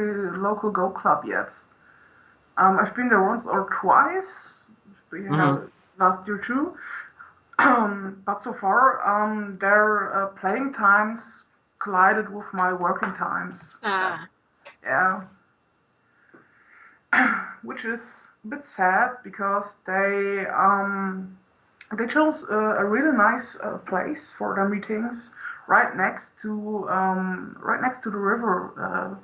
local Go club yet. I've been there once or twice. We Mm-hmm. have last year too. But so far, their playing times collided with my working times. So Ah, yeah, which is a bit sad because they chose a really nice place for their meetings, right next to the river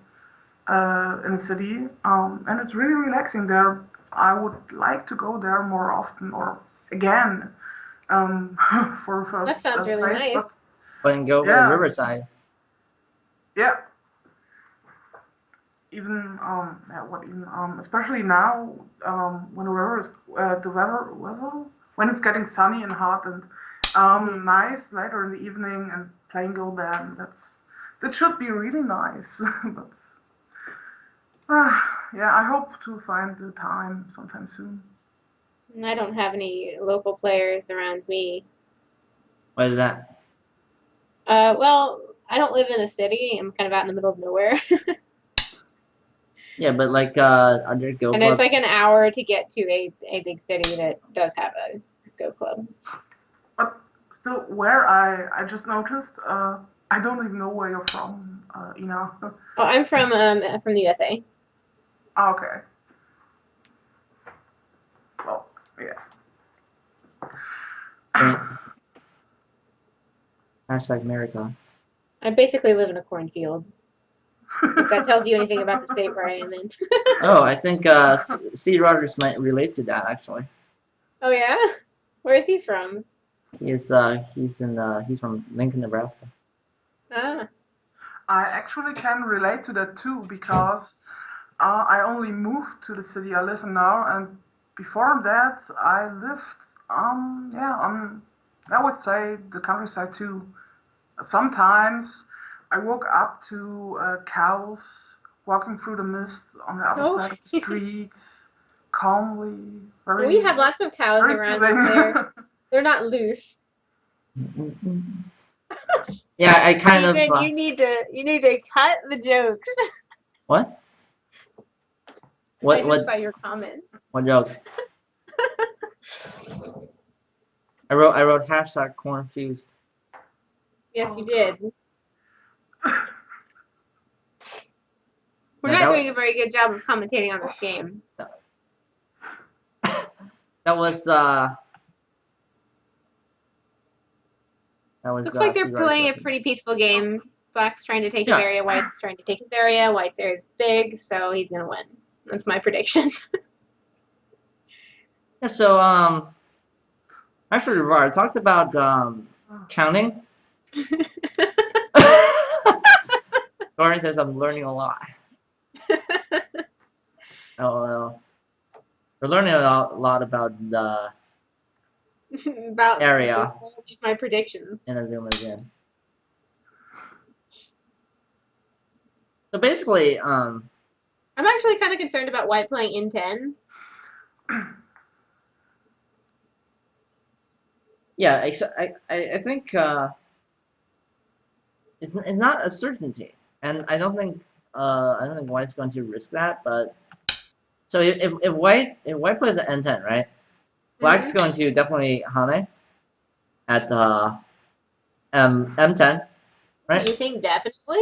in the city, and it's really relaxing there. I would like to go there more often or again for that a sounds really place, but nice. But go in yeah, Riverside. yeah. Even yeah, what even especially now when the weather is the weather when it's getting sunny and hot and Mhm. nice later in the evening and playing go then that should be really nice. But yeah, I hope to find the time sometime soon. I don't have any local players around me. What is that? Well, I don't live in a city. I'm kind of out in the middle of nowhere. Yeah, but like other Go And it's like clubs. an hour to get to a big city that does have a Go club. But still, where I just noticed, I don't even know where you're from, Ina. Oh, I'm from the USA. Okay, well, yeah. I mean, hashtag America. I basically live in a cornfield. If that tells you anything about the state where I am in. Oh, I think C. Rogers might relate to that actually. Oh yeah? Where is he from? He's from Lincoln, Nebraska. Ah. I actually can relate to that too because I only moved to the city I live in now, and before that I lived yeah on I would say the countryside too. Sometimes I woke up to cows walking through the mist on the other Oh. side of the street, calmly, We very have lots of cows very around, but soothing. they're not loose. Yeah, I kind of Ethan, you need to cut the jokes. what? I What just what saw your comment. what jokes? I wrote hashtag cornfused. Yes, Oh you god. did. We're No, not doing a very good job of commentating on this game. that was Looks like they're C. Rogers playing a reference. pretty peaceful game. Black's trying to take his Yeah. area. White's trying to take his area. White's area is big, so he's gonna win. That's my prediction. Yeah. So actually, Revar talks about counting. Lauren says I'm learning a lot. Oh, we're learning a lot about the About area my predictions. in Inazuma again. So basically, I'm actually kind of concerned about White playing in 10. yeah, I think it's not a certainty, and I don't think White's going to risk that. But so if White plays at N10, right? Black's Mm-hmm. going to definitely Hane at M10, right? You think definitely?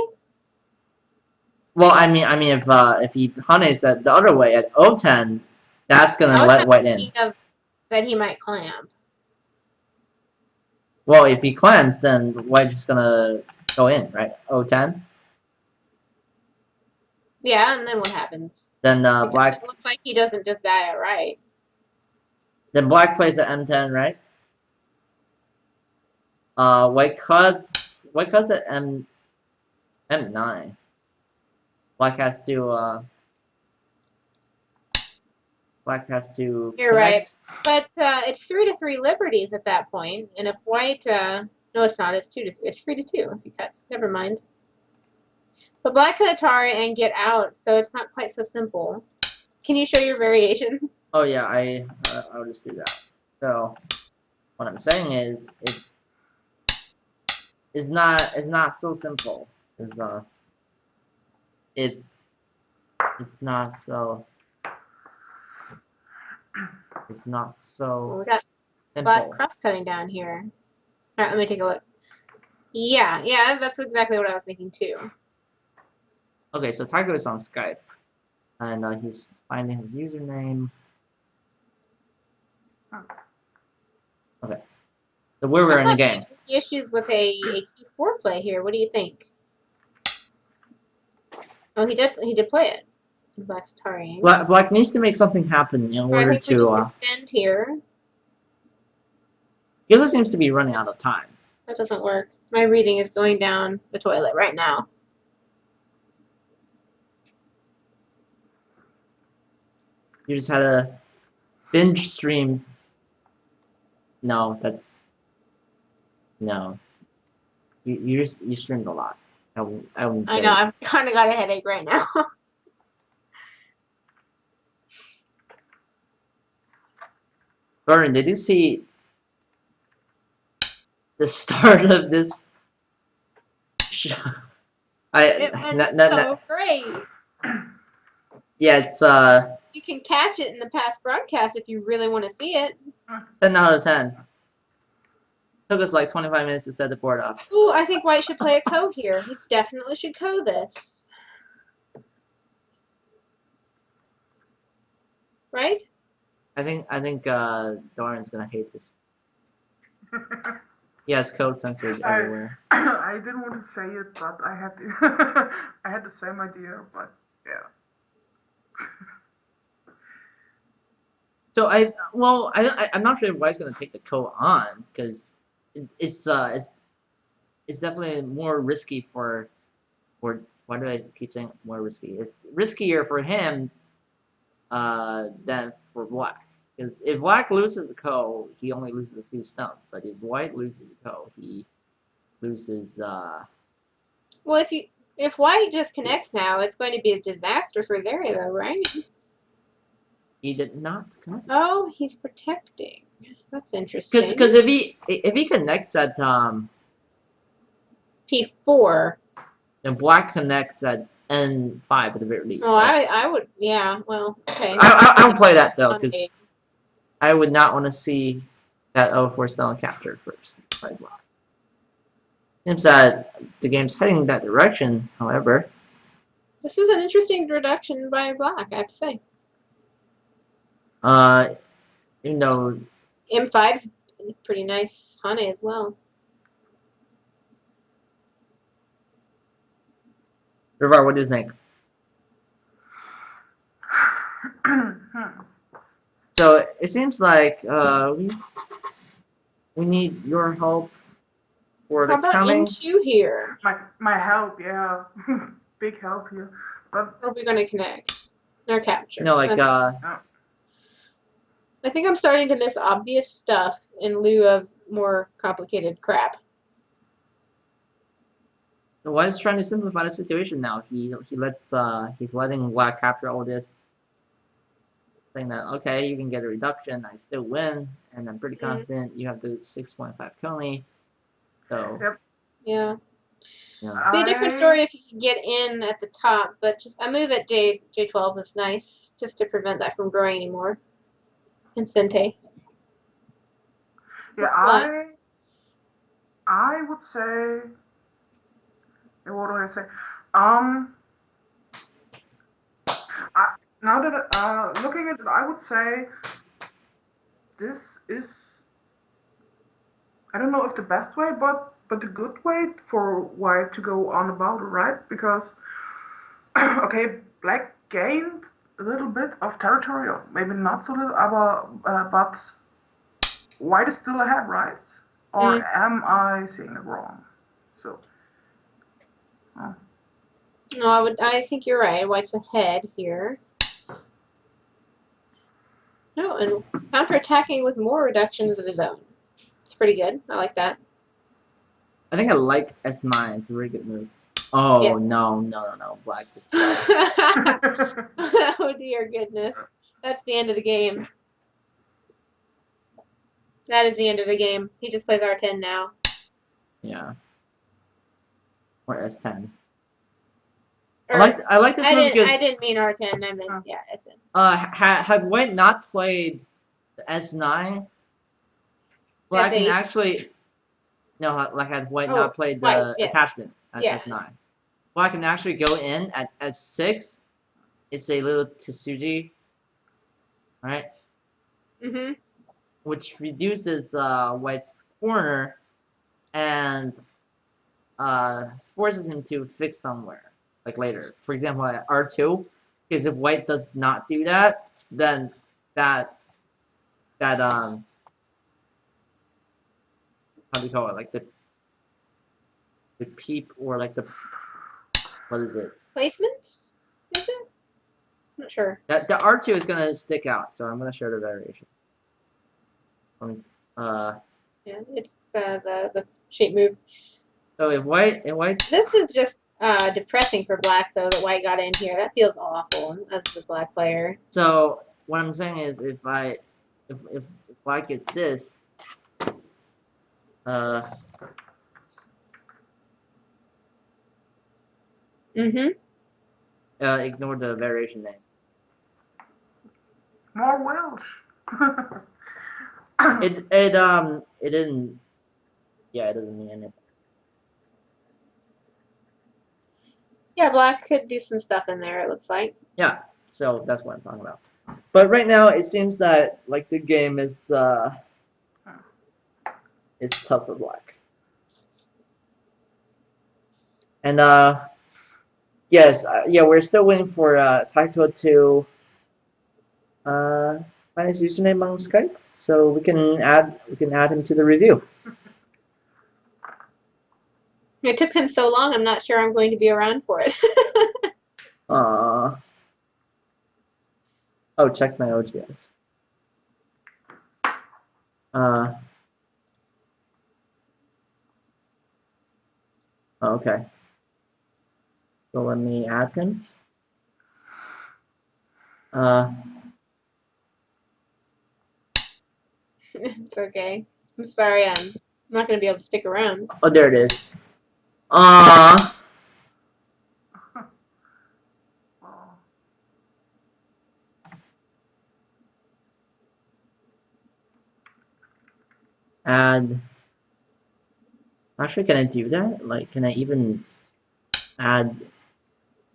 Well, I mean, if he Hane's at the other way at O10, that's gonna I was let kind White of in. thinking of that he might clamp. Well, if he clams, then White's just gonna go in, right? O10. Yeah, and then what happens? Then Because it Black, looks like he doesn't just die outright. then Black plays at M10, right? White cuts at M9. Black has to Black has to You're right. connect. But it's 3-3 liberties at that point, and if White, no, it's not. It's 2-3. It's 3-2 if he cuts. Never mind. But Black can Atari and get out, so it's not quite so simple. Can you show your variation? Oh yeah, I'll just do that. So what I'm saying is it's not so simple. Is it it's not so. It's not Well, so we got black simple. cross-cutting down here. All right, let me take a look. Yeah, that's exactly what I was thinking too. Okay, so Tyco is on Skype, and he's finding his username. Okay, so we're in the game. Issues with a Q4 play here. What do you think? Oh, he did play it. Black's tarrying. Black needs to make something happen in So I order think we just to. extend here. He also seems to be running out of time. That doesn't work. My reading is going down the toilet right now. You just had a binge stream. No, that's no. You streamed a lot. I wouldn't say. I know. I've kind of got a headache right now. Burn, did you see the start of this show? It went great. Yeah, it's You can catch it in the past broadcast if you really want to see it. 10 out of 10. Took us like 25 minutes to set the board up. Ooh, I think White should play a co here. He definitely should co this. Right? I think Doran's gonna hate this. He has code censored everywhere. I didn't want to say it, but I had to. I had the same idea, but yeah. So I'm not sure if White's gonna take the code on because it's definitely more risky for why do I keep saying more risky? It's riskier for him than for Black. Because if Black loses the co, he only loses a few stones. But if White loses the co, he loses. Well, if White just connects now, it's going to be a disaster for his area, though, right? He did not connect. Oh, he's protecting. That's interesting. Because if he connects at P4, then Black connects at N5 at the very least. Oh, right? I would, yeah, well, okay. I would play that though, because I would not want to see that O4 stone captured first by Black. Seems that the game's heading in that direction, however. This is an interesting reduction by Black, I have to say. Even though M5's pretty nice Hane as well. Revar, what do you think? So it seems like we need your help for the How about counting. M2 here? My help, yeah, big help here. But Or are we going to connect? No capture. No, like I think I'm starting to miss obvious stuff in lieu of more complicated crap. White is trying to simplify the situation now. He's letting Black capture all this, saying that okay, you can get a reduction, I still win, and I'm pretty confident you have the 6.5 Coney. So yep. Yeah. Yeah. It'd be a different story if you could get in at the top, but just a move at J12 is nice, just to prevent that from growing anymore. And Sente. Yeah, I would say. What do I say? Now that looking at it, I would say this is. I don't know if the best way, but the good way for White to go on about it, right? Because okay, Black gained a little bit of territory, or maybe not so little, but White is still ahead, right? Or am I seeing it wrong? So. No, I think you're right. White's ahead here. No, and counterattacking with more reductions of his own. It's pretty good. I like that. I think I like S9. It's a really good move. Oh Yes. No, Black is. Oh dear goodness. That's the end of the game. That is the end of the game. He just plays R10 now. Yeah. Or S10. Or, I like this move because I didn't mean R10. I meant yeah, S10. had White not played the S9, Black can S8. actually like had White Oh, not played White, the yes. attachment at Yeah. S9. Black can actually go in at S6. It's a little Tsuji, right? Mhm. Which reduces White's corner and forces him to fix somewhere, like later. For example, at R2, because if White does not do that, then that how do you call it? Like the peep or like the what is it? Placement? Is it? I'm not sure. That the R2 is gonna stick out, so I'm gonna show the variation. Yeah, it's the shape move. So if White This is just depressing for Black though that White got in here. That feels awful as the Black player. so what I'm saying is if Black gets this, Mhm. ignore the variation name. More Welsh. It didn't. Yeah, it doesn't mean anything. Yeah, Black could do some stuff in there. It looks like. Yeah, so that's what I'm talking about. But right now it seems that like the game is tough for Black. And yes, yeah, we're still waiting for Tyco to find his username on Skype, so we can add him to the review. It took him so long. I'm not sure I'm going to be around for it. Oh, check my OGS. Okay. So let me add him. It's okay. I'm sorry. I'm not going to be able to stick around. Oh, there it is. Add. Actually, can I do that? Like, can I even add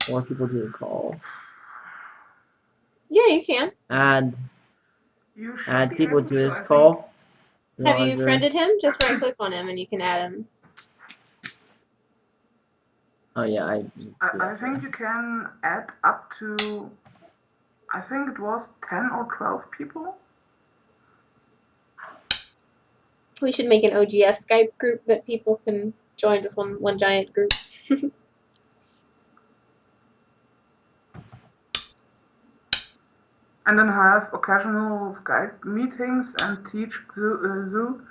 more people to the call? Yeah, you can. Add people to this I call. Have you friended him? Just right click on him and you can add him. Oh yeah, I think you can add up to, I think it was 10 or 12 people. We should make an OGS Skype group that people can join, just one giant group. And then have occasional Skype meetings and teach Zoo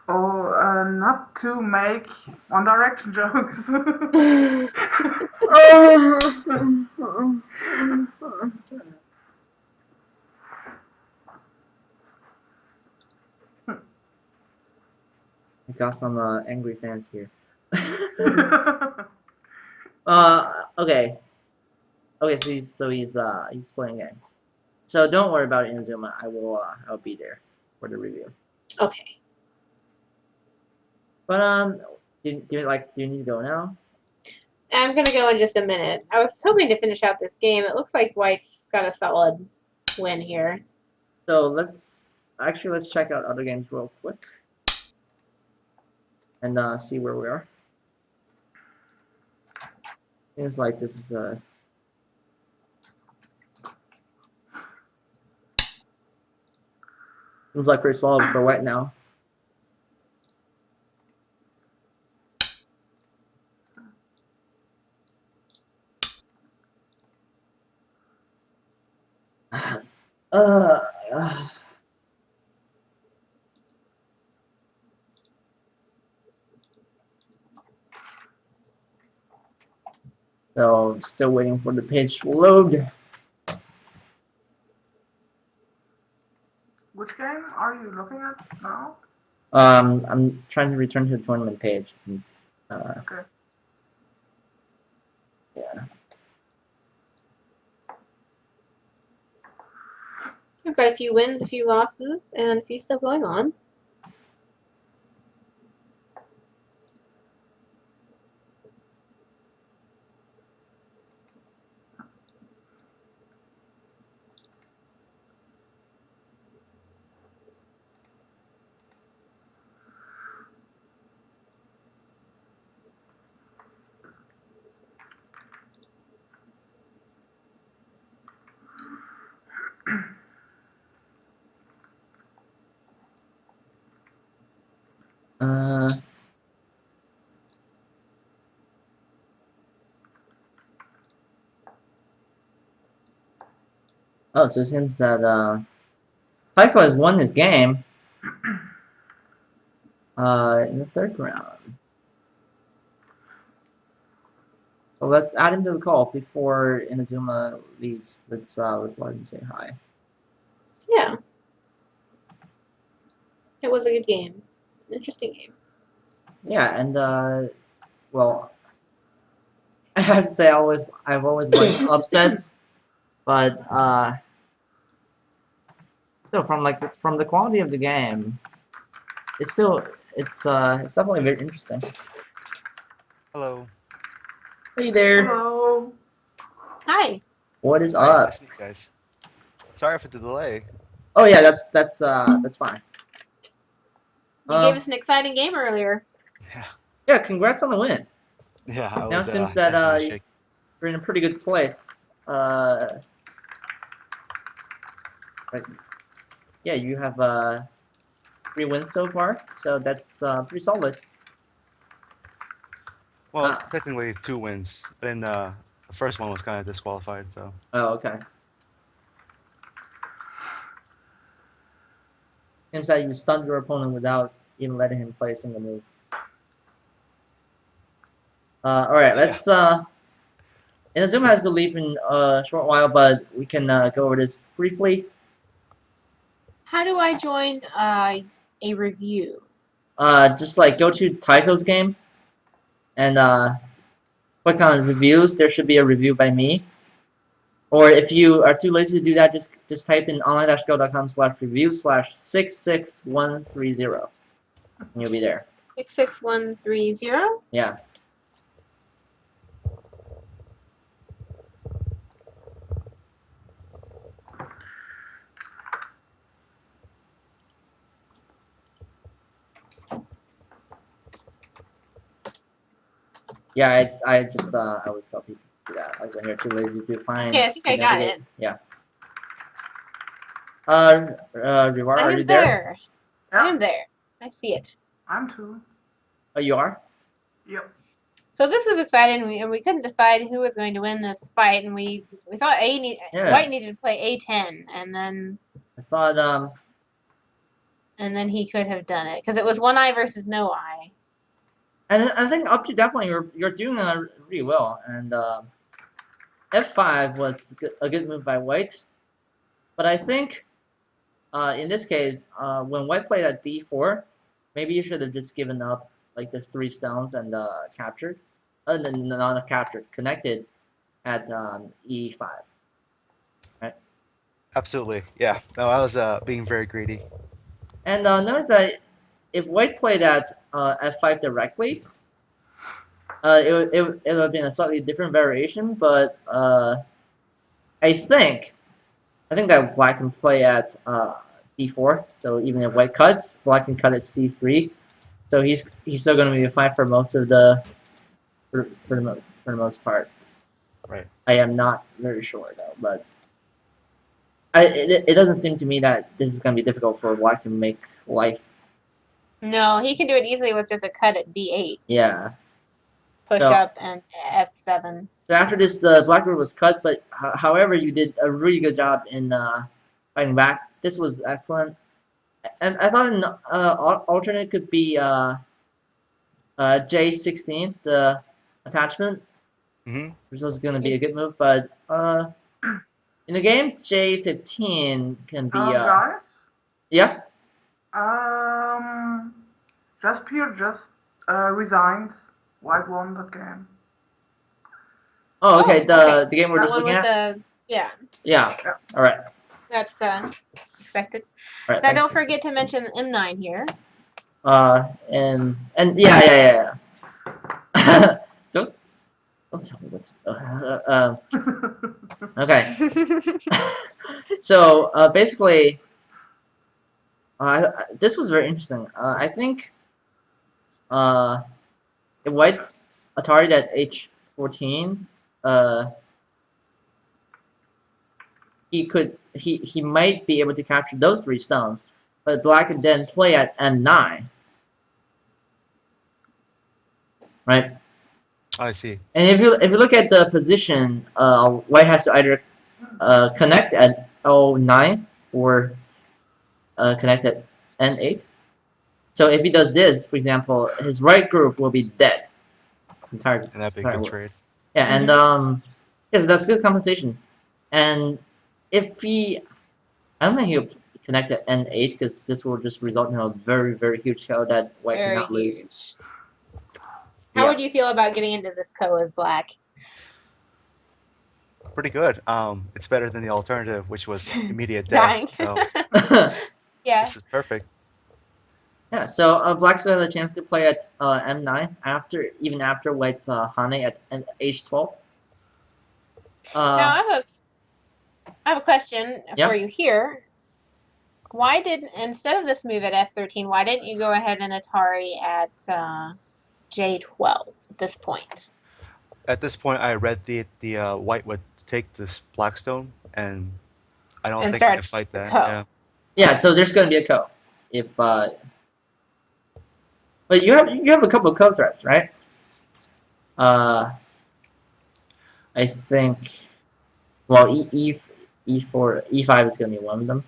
or not to make One Direction jokes. I got some angry fans here. Okay. Okay, so he's playing a game. So don't worry about Inazuma. I'll be there for the review. Okay. But do you need to go now? I'm gonna go in just a minute. I was hoping to finish out this game. It looks like White's got a solid win here. So let's check out other games real quick and see where we are. Seems like this is seems like pretty solid for White now. So still waiting for the page to load. Which game are you looking at now? I'm trying to return to the tournament page. Okay. Yeah. I've got a few wins, a few losses, and a few still going on. Oh, so it seems that Tyco has won his game in the third round. So let's add him to the call before Inazuma leaves. Let's let him say hi. Yeah. It was a good game. It's an interesting game. Yeah, and well, I have to say I've always liked upsets, but still from the quality of the game, it's definitely very interesting. Hello. Hey there. Hello. Hi. What is Hi, up? nice to meet you guys. Sorry for the delay. Oh yeah, that's fine. You gave us an exciting game earlier. Yeah. Yeah, congrats on the win. Yeah, I Now was it seems that definitely shaking. you're in a pretty good place. But yeah, you have 3 wins so far, so that's pretty solid. Well, technically 2 wins, but then the first one was kind of disqualified, so. Oh, okay. Seems that you stunned your opponent without even letting him play a single move. Alright, let's Inazuma has to leave in a short while, but we can go over this briefly. How do I join a review? Just like go to Tyco's game and click on reviews. There should be a review by me. Or if you are too lazy to do that, just type in online-go.com/review/66130, and you'll be there. 66130? Yeah. Yeah, I just I always tell people to do that. Like when you're too lazy to find. Okay, I think I got it. Yeah. Revar, I are am you there? there. I Yeah, am there. I see it. I'm too. Oh, you are? Yep. So this was exciting, and we couldn't decide who was going to win this fight, and we thought White needed to play A10, and then I thought he could have done it because it was one eye versus no eye. and I think up to that point you're doing really well, and F5 was a good move by White, but I think in this case when White played at D4, maybe you should have just given up like there's 3 stones and captured, not captured, connected at E5. Right? Absolutely, yeah. No, I was being very greedy. And notice that if White played at F5 directly, it would have been a slightly different variation, but I think that Black can play at D4. So even if White cuts, Black can cut at C3. So he's still going to be fine for most of the for the most part. Right. I am not very sure though, but it doesn't seem to me that this is going to be difficult for Black to make life. No, he can do it easily with just a cut at B8. Yeah. Push So- up and F7. So after this, the Blackbird was cut, but however, you did a really good job in fighting back. This was excellent, and I thought an alternate could be J16, the attachment, which was going to be a good move, but in the game, J15 can be Guys, yeah. Jaspier just resigned. White won that game. Oh, okay. Oh, The game we're That just one looking with at. the Yeah. All right. That's expected. All right, Now, thanks. don't forget to mention N9 here. And yeah. don't tell me what's okay. So basically, this was very interesting. I think if White Atari at H14, he might be able to capture those 3 stones, but Black could then play at M9, right? I see. And if you look at the position, White has to either connect at L9 or connect at N8. So if he does this, for example, his right group will be dead. Entire. And that'd be a good trade. Yeah, and yes, that's good compensation. And if I don't think he'll connect at N8 because this will just result in a very, very huge KO that White Very cannot lose. huge. How would you feel about getting into this ko as Black? Pretty good. It's better than the alternative, which was immediate Dying. death. So Yeah. this is perfect. Yeah, so Black still has a chance to play at M9 even after White's Hane at H12. Now I have a question Yeah. for you here. Why did instead of this move at F13, why didn't you go ahead and Atari at J12 at this point? At this point, I read the White would take this Blackstone, and I don't And think I start can fight that. ko. Yeah. Yeah, so there's going to be a ko. If but you have a couple of ko threats, right? I think, well, E4, E5 is going to be one of them.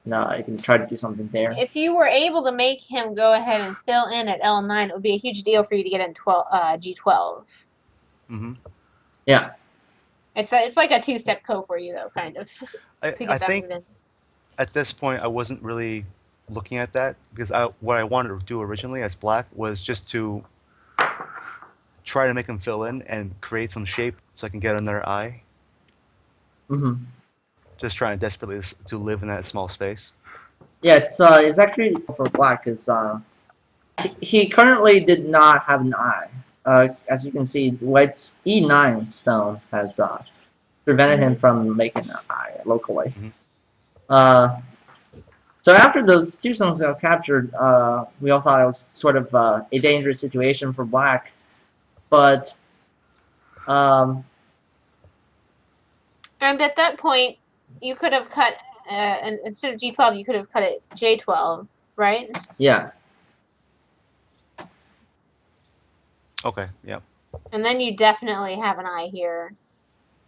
No, I can try to do something there. If you were able to make him go ahead and fill in at L9, it would be a huge deal for you to get in G12. Mm-hmm. Yeah. It's like a 2-step ko for you though, kind of. I think at this point I wasn't really looking at that because what I wanted to do originally as Black was just to try to make him fill in and create some shape so I can get another eye. Mm-hmm. Just trying desperately to live in that small space. Yeah, it's actually for Black because he currently did not have an eye. As you can see, White's E9 stone has prevented him from making an eye locally. Mm-hmm. So after those 2 stones got captured, we all thought it was sort of a dangerous situation for Black, but and at that point, you could have cut, and instead of G12, you could have cut it J12, right? Yeah. Okay. Yeah. And then you definitely have an eye here.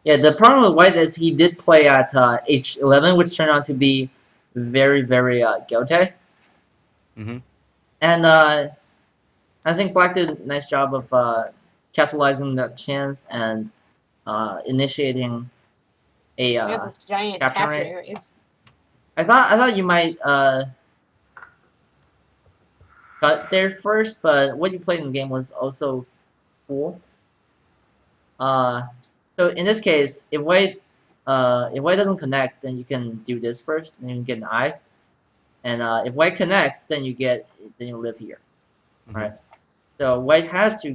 Yeah, the problem with White is he did play at H11, which turned out to be very, very gote. Mm-hmm. And I think Black did a nice job of capitalizing that chance and initiating a You have this giant capture capture race. race. I thought you might cut there first, but what you played in the game was also cool. So in this case, if White doesn't connect, then you can do this first, and you can get an eye. And if White connects, then you live here. Mm-hmm. Right. So White has to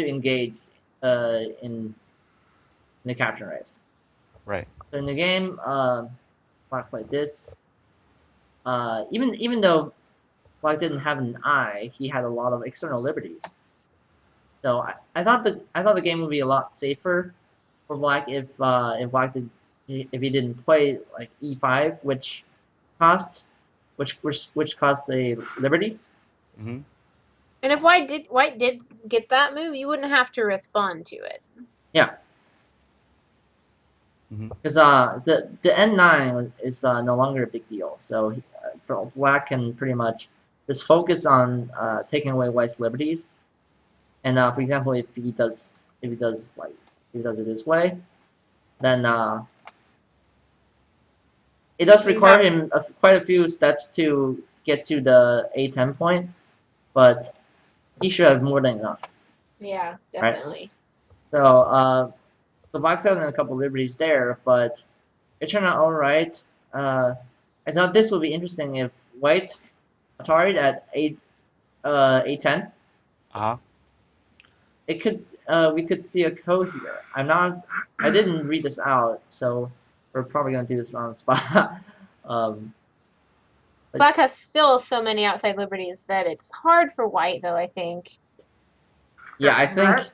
engage in the capture race. Right. So in the game, Black played this. Even though Black didn't have an eye, he had a lot of external liberties. So I thought the game would be a lot safer for Black if he didn't play like E5, which cost a liberty. Mm-hmm. And if White did get that move, you wouldn't have to respond to it. Yeah. Because the N9 is no longer a big deal, so Black can pretty much just focus on taking away White's liberties. And for example, if he does it this way, then it does require him quite a few steps to get to the A10 point, but he should have more than enough. Yeah, definitely. Right? So Black fell in a couple liberties there, but it turned out all right. I thought this would be interesting if white Atari at 810. Uh-huh. It could we could see a code here. I didn't read this out, so we're probably gonna do this on the spot. Black has still so many outside liberties that it's hard for white, though, I think. Yeah, I think.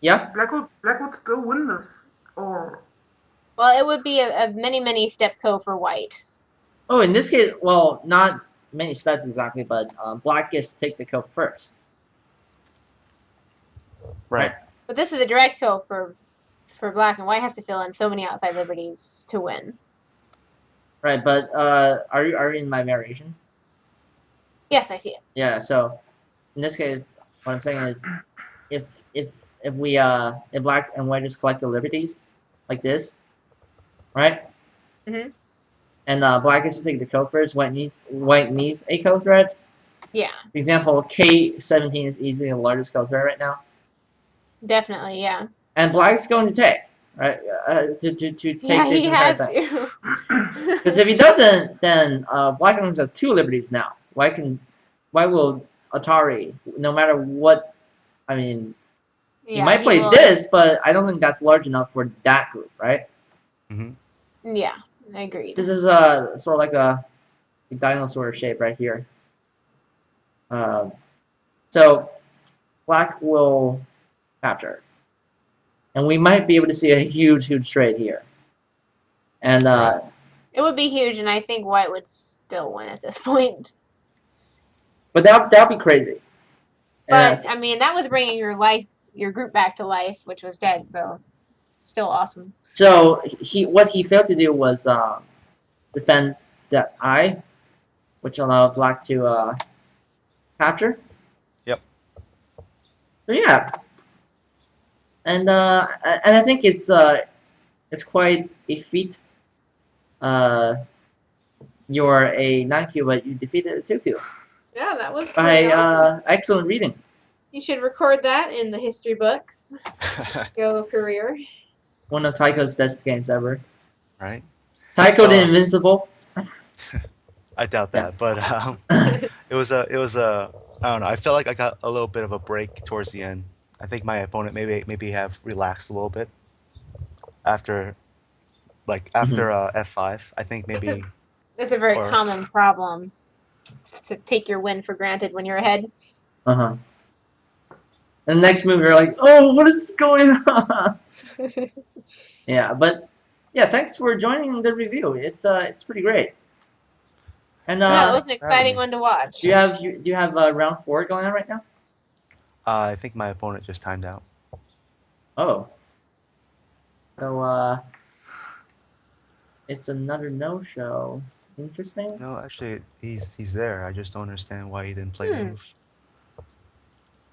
Yeah. Black would still win this, or Well, it would be a many step co for white. Oh, in this case, well, not many steps exactly, but black gets to take the co first. Right. But this is a direct co for black, and white has to fill in so many outside liberties to win. Right, but are you in my variation? Yes, I see it. Yeah. So in this case, what I'm saying is, if black and white just collect the liberties, like this, right? Mhm. And black gets to take the co first. White needs a co threat. Yeah. For example, K17 is easily the largest co threat right now. Definitely, yeah. And black's going to take, right? To take Yeah, this he entire has thing. to. Because if he doesn't, then black only has 2 liberties now. Why will Atari, no matter what, I mean, he Yeah, might play will. this, but I don't think that's large enough for that group, right? Mm-hmm. Yeah, I agree. This is sort of like a dinosaur shape right here. So black will capture, and we might be able to see a huge trade here. And Right. It would be huge, and I think white would still win at this point. but that'd be crazy. But I mean, that was bringing your group back to life, which was dead. So, still awesome. So what he failed to do was defend that I, which allowed black to capture. Yep. So yeah, and I think it's quite a feat. You're a 9Q, but you defeated a 2Q Yeah, that was by pretty awesome. excellent reading. You should record that in the history books. Go career. One of Tycho's best games ever. Right. Tycho the Invincible. I doubt that, but it was a I don't know. I felt like I got a little bit of a break towards the end. I think my opponent maybe have relaxed a little bit after F5. I think maybe It's a very common problem to take your win for granted when you're ahead. And the next move, you're like, oh, what is going on? Yeah, but yeah, thanks for joining the review. It's pretty great. And yeah, it was an exciting one to watch. Do you have round 4 going on right now? I think my opponent just timed out. Oh. So it's another no-show. Interesting. No, actually, he's there. I just don't understand why he didn't play the move.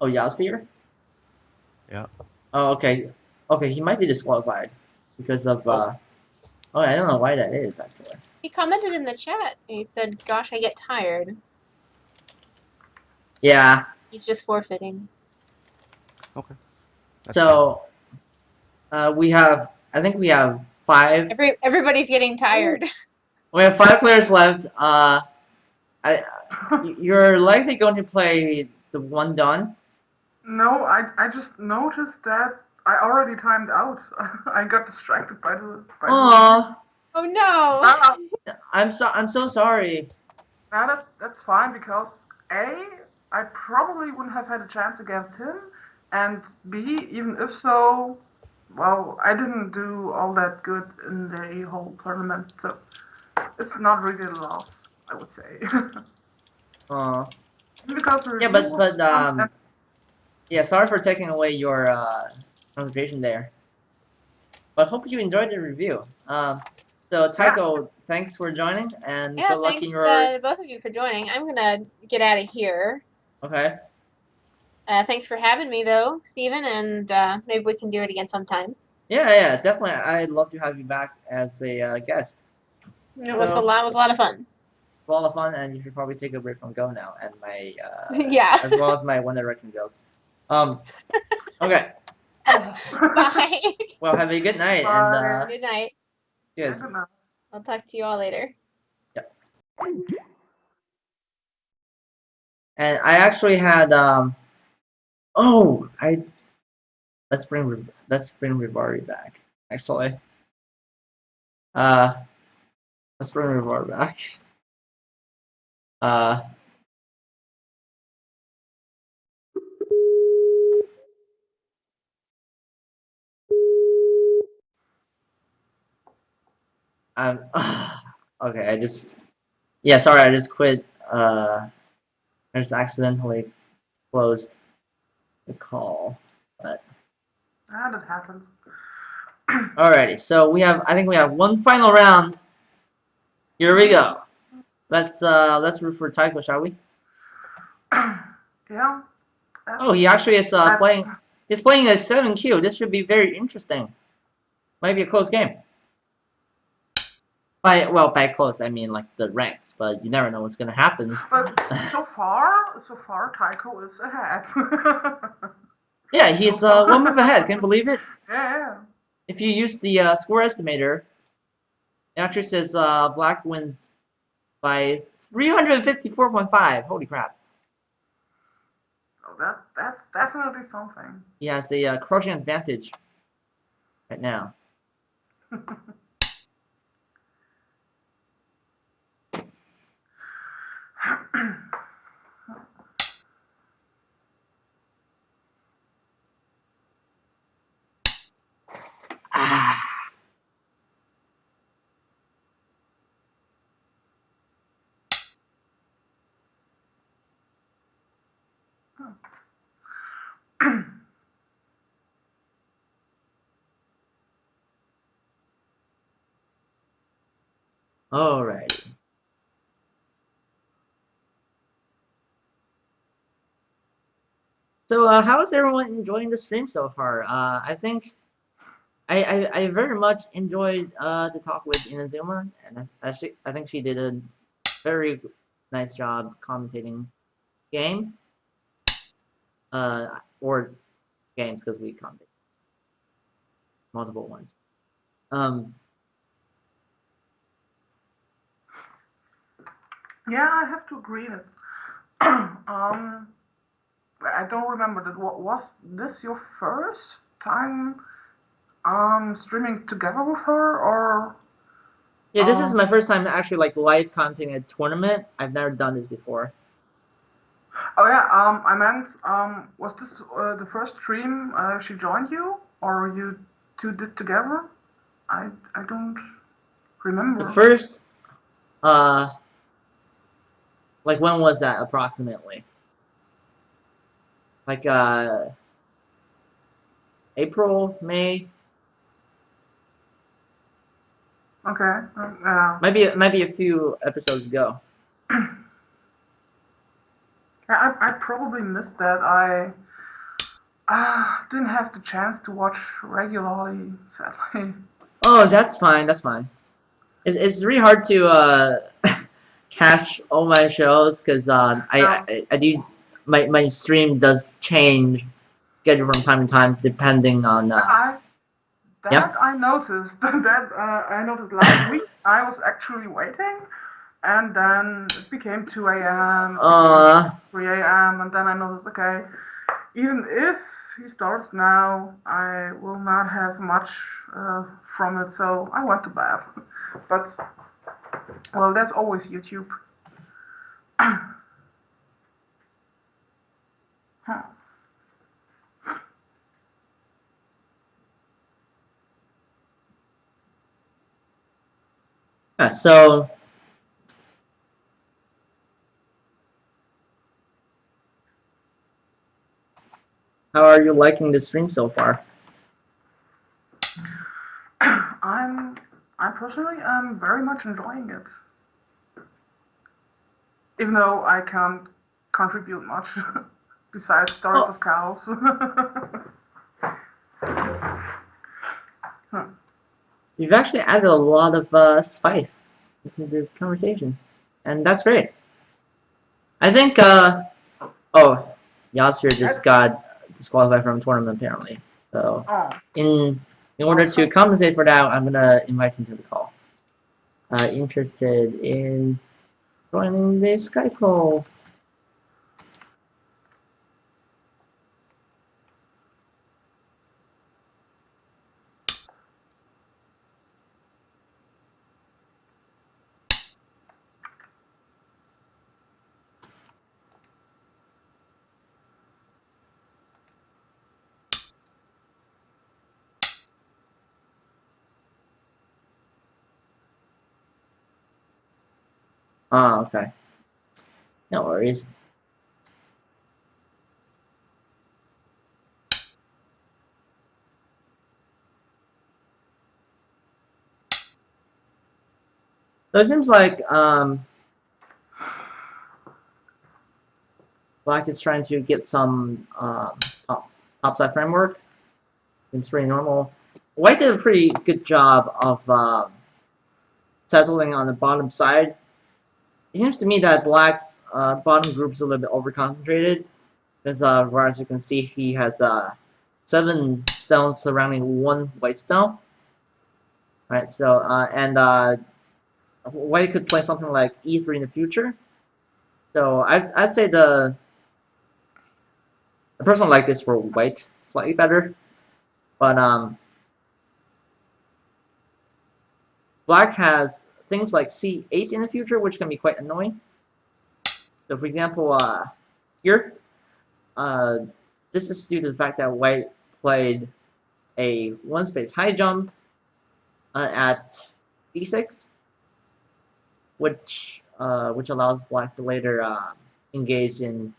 Oh, Yaspir? Yeah. Oh, okay. Okay, he might be disqualified because of I don't know why that is actually. He commented in the chat. He said, "Gosh, I get tired." Yeah. He's just forfeiting. Okay. That's so I think we have 5. Everybody's getting tired. We have 5 players left. You're likely going to play the one done. No, I just noticed that I already timed out. I got distracted by the. Aww. Oh no. I'm so sorry. That's fine because A, I probably wouldn't have had a chance against him, and B, even if so, well, I didn't do all that good in the whole tournament, so it's not really a loss, I would say. Because the yeah, but yeah, sorry for taking away your concentration there. But hope you enjoyed the review. So Tycho, thanks for joining, and good luck in your. Thanks to both of you for joining. I'm gonna get out of here. Okay. Thanks for having me, though, Steven, and maybe we can do it again sometime. Yeah, definitely. I'd love to have you back as a guest. It was a lot of fun. A lot of fun, and you should probably take a break from Go now and my yeah, as well as my One Direction jokes. Okay. Bye. Well, have a good night. Bye. And good night. Cheers. Good night. I'll talk to you all later. Yep. And I actually had let's bring Revarlsavé back. Actually, let's bring Revarlsavé back. I'm okay. I just quit. I just accidentally closed the call. But That happens. alrighty, so I think we have one final round. Here we go. Let's root for Tyco, shall we? Yeah. Oh, he actually is that's- playing. He's playing a 7Q. This should be very interesting. Might be a close game. By close, I mean like the ranks, but you never know what's gonna happen. But so far, Tycho is ahead. Yeah, he's So far. one move ahead. Can you believe it? Yeah. If you use the score estimator, it actually says black wins by 354.5. Holy crap! Oh, that's definitely something. He has a crushing advantage right now. Ah. Alrighty. So, how is everyone enjoying the stream so far? I think I very much enjoyed the talk with Inazuma, and I think she did a very nice job commentating game, or games because we commented multiple ones. Yeah, I have to agree that. I don't remember that. Was this your first time streaming together with her, or? Yeah, this is my first time actually like live commentating a tournament. I've never done this before. Oh yeah. I meant. Was this the first stream she joined you, or you two did together? I don't remember. The first, like when was that approximately? Like April, May. Okay. Maybe a few episodes ago. Yeah, I probably missed that. I didn't have the chance to watch regularly, sadly. Oh, that's fine. That's fine. It's really hard to catch all my shows because I do my stream does change schedule from time to time depending on. I noticed that I noticed last week I was actually waiting, and then it became 2 a.m., 3 a.m., and then I noticed, okay, even if he starts now, I will not have much from it, so I went to bed. But, well, that's always YouTube. Huh. Yeah, so how are you liking the stream so far? I personally am very much enjoying it. Even though I can't contribute much besides stories of cows. You've actually added a lot of spice into this conversation, and that's great. I think Yasir just got disqualified from a tournament apparently. So in order to compensate for that, I'm gonna invite him to the call. interested in joining this Skype call. Ah, okay. No worries. So it seems like Black is trying to get some topside framework. It's pretty normal. White did a pretty good job of settling on the bottom side. It seems to me that Black's bottom group is a little bit overconcentrated. Because as you can see, he has 7 stones surrounding 1 white stone. Right. So White could play something like E3 in the future. So I'd say the person like this for White slightly better, but Black has things like C8 in the future, which can be quite annoying. So for example, here, this is due to the fact that White played a 1-space high jump at D6, which allows Black to later engage in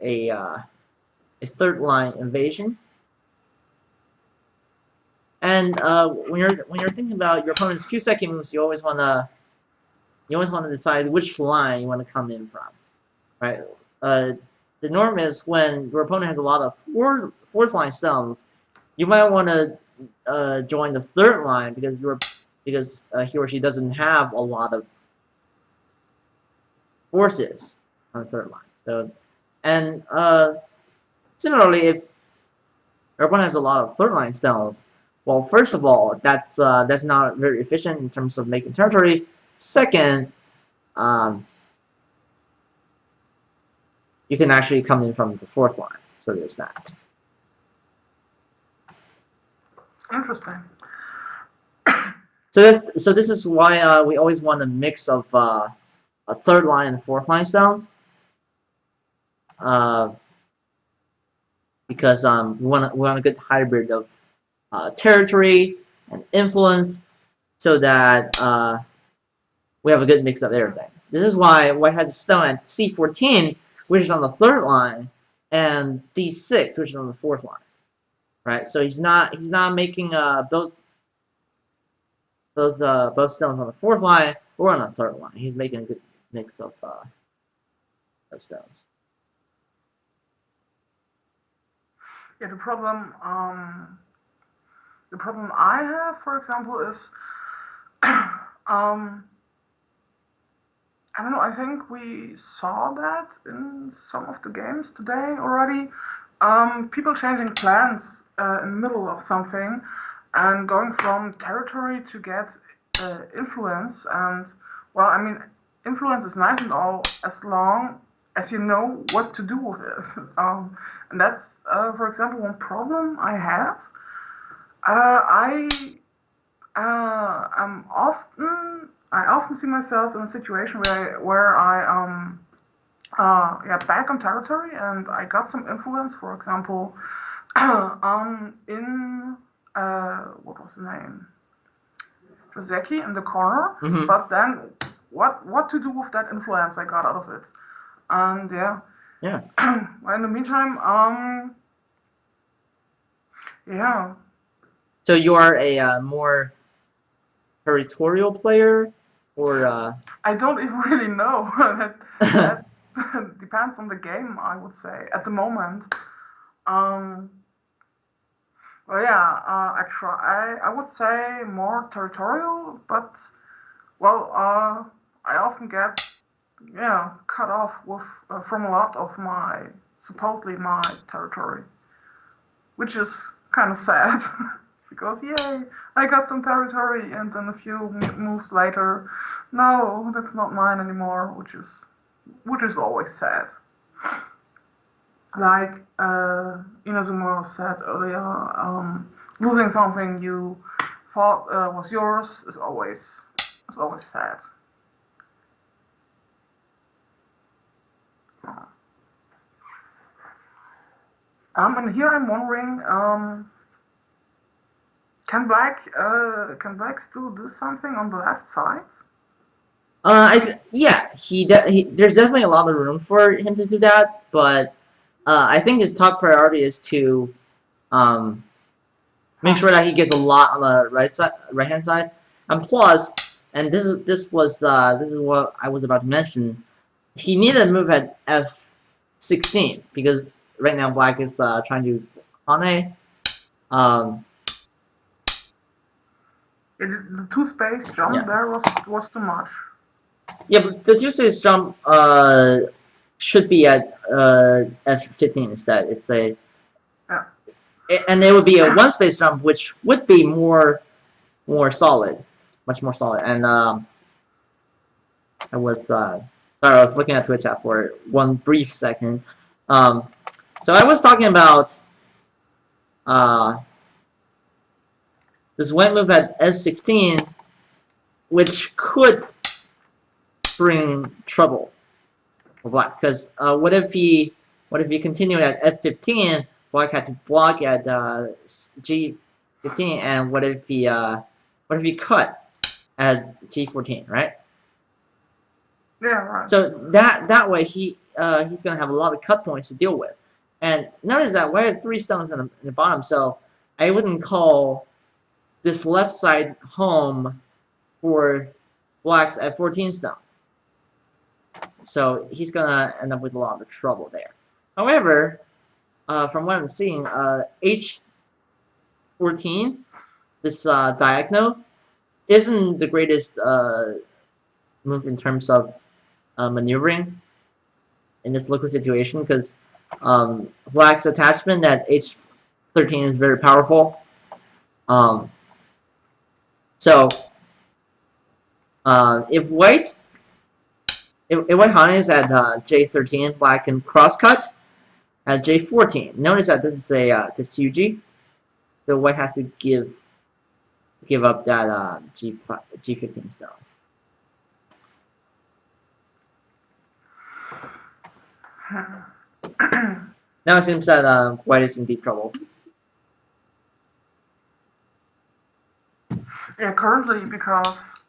a 3rd line invasion. And when you're thinking about your opponent's few second moves, you always wanna decide which line you want to come in from, right? The norm is when your opponent has a lot of 4th line stones, you might want to join the 3rd line because he or she doesn't have a lot of forces on the 3rd line. So, and similarly, if your opponent has a lot of 3rd line stones, well, first of all, that's not very efficient in terms of making territory. Second, you can actually come in from the 4th line. So there's that. Interesting. So this is why we always want a mix of a 3rd line and 4th line stones. Because we want a good hybrid of territory and influence, so that we have a good mix of everything. This is why White has a stone at C14, which is on the 3rd line, and D6, which is on the 4th line. Right. So he's not making both stones on the 4th line or on the 3rd line. He's making a good mix of those stones. Yeah, the problem I have, for example, is I don't know, I think we saw that in some of the games today already. People changing plans in the middle of something and going from territory to get influence. And, well, I mean, influence is nice and all as long as you know what to do with it. And that's, for example, one problem I have. I often see myself in a situation where I back on territory and I got some influence. For example, in what was the name? Joseki in the corner. Mhm. But then, what to do with that influence I got out of it? And yeah. Yeah. Well, in the meantime, yeah. So you are a more territorial player, or I don't even really know. that depends on the game, I would say, at the moment. Well, yeah, I would say more territorial, but, well, I often get, cut off with from a lot of supposedly my territory, which is kind of sad. because yay, I got some territory, and then a few moves later, no, that's not mine anymore, which is always sad. Like Inazuma said earlier, losing something you thought was yours is always sad. And here I'm wondering, can Black still do something on the left side? Yeah, there's definitely a lot of room for him to do that, but I think his top priority is to make sure that he gets a lot on the right hand side, and plus, and this is what I was about to mention. He needed to move at f16 because right now Black is trying to Hane. The two-space jump there was too much. Yeah, but the two-space jump should be at f15 instead. It's a and it would be a one-space jump, which would be more solid, much more solid. And I was sorry, I was looking at Twitch chat for one brief second. So I was talking about this white move at f16, which could bring trouble for Black. Because what if he continued at f15? Black had to block at g15, and what if he cut at g14, right? Yeah, right. So that way he's gonna have a lot of cut points to deal with. And notice that white has 3 stones in the bottom, so I wouldn't call this left side home for Black's f14 stone. So he's gonna end up with a lot of trouble there. However, from what I'm seeing, h14, this diagonal, isn't the greatest move in terms of maneuvering in this local situation, because Black's attachment at h13 is very powerful. So if white Hane is at j13, Black can crosscut at j14. Notice that this is a Tsuji, so white has to give up that g15 stone. Now it seems that white is in deep trouble. Yeah, currently because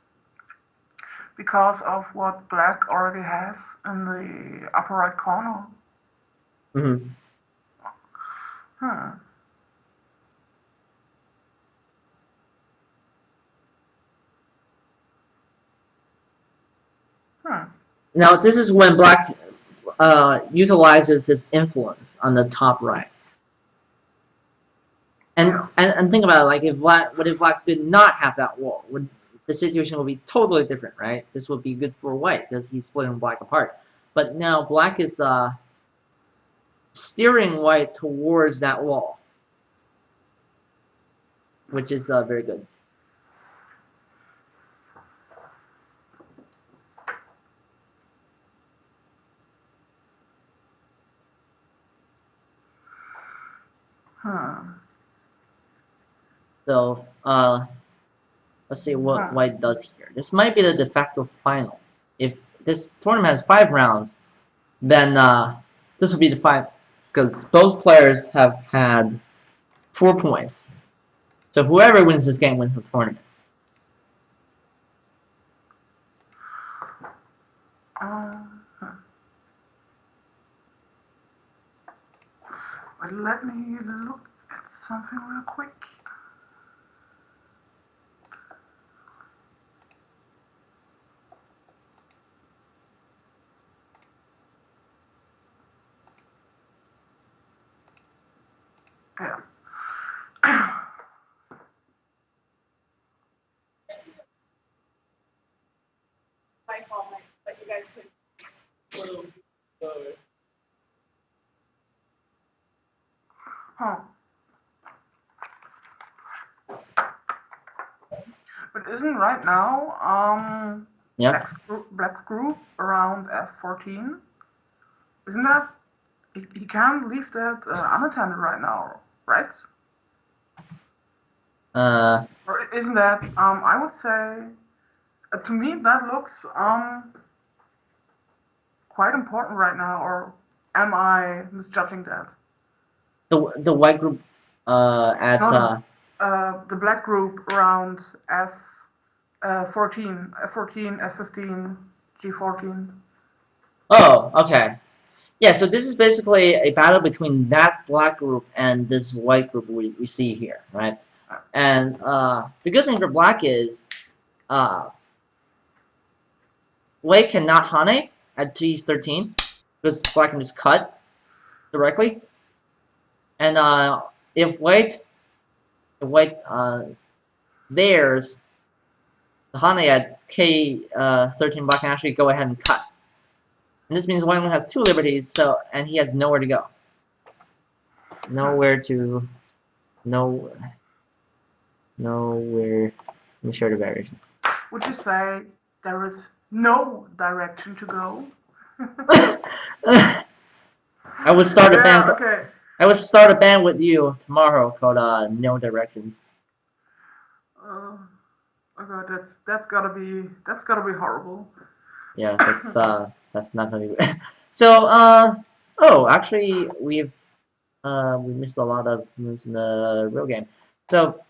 of what Black already has in the upper right corner. Mm-hmm. Now this is when Black utilizes his influence on the top right. And think about it, like what if Black did not have that wall? The situation would be totally different, right? This would be good for white because he's splitting Black apart. But now Black is steering white towards that wall, which is very good. So let's see what white does here. This might be the de facto final. If this tournament has 5 rounds, then this will be the final, because both players have had 4 points. So whoever wins this game wins the tournament. But let me look at something real quick. Yeah. But isn't right now Yeah. Black's group around F14? Isn't that he can't leave that unattended right now, right? Or isn't that I would say to me that looks quite important right now, or am I misjudging that? The white group at No, the black group around F14, F14, F15, G14. oh, okay. Yeah, so this is basically a battle between that black group and this white group we see here, right? And the good thing for black is white cannot Hane at G13 because black can just cut directly. And if white theirs the Hane at K13 black can actually go ahead and cut. And this means white only has 2 liberties, so and he has nowhere to go. Nowhere. Let me show the variation. Would you say there is no direction to go? I would start a band. Okay. I would start a band with you tomorrow called No Directions. Oh god, that's gotta be horrible. Yeah, that's not gonna be good. So oh, actually we missed a lot of moves in the real game. So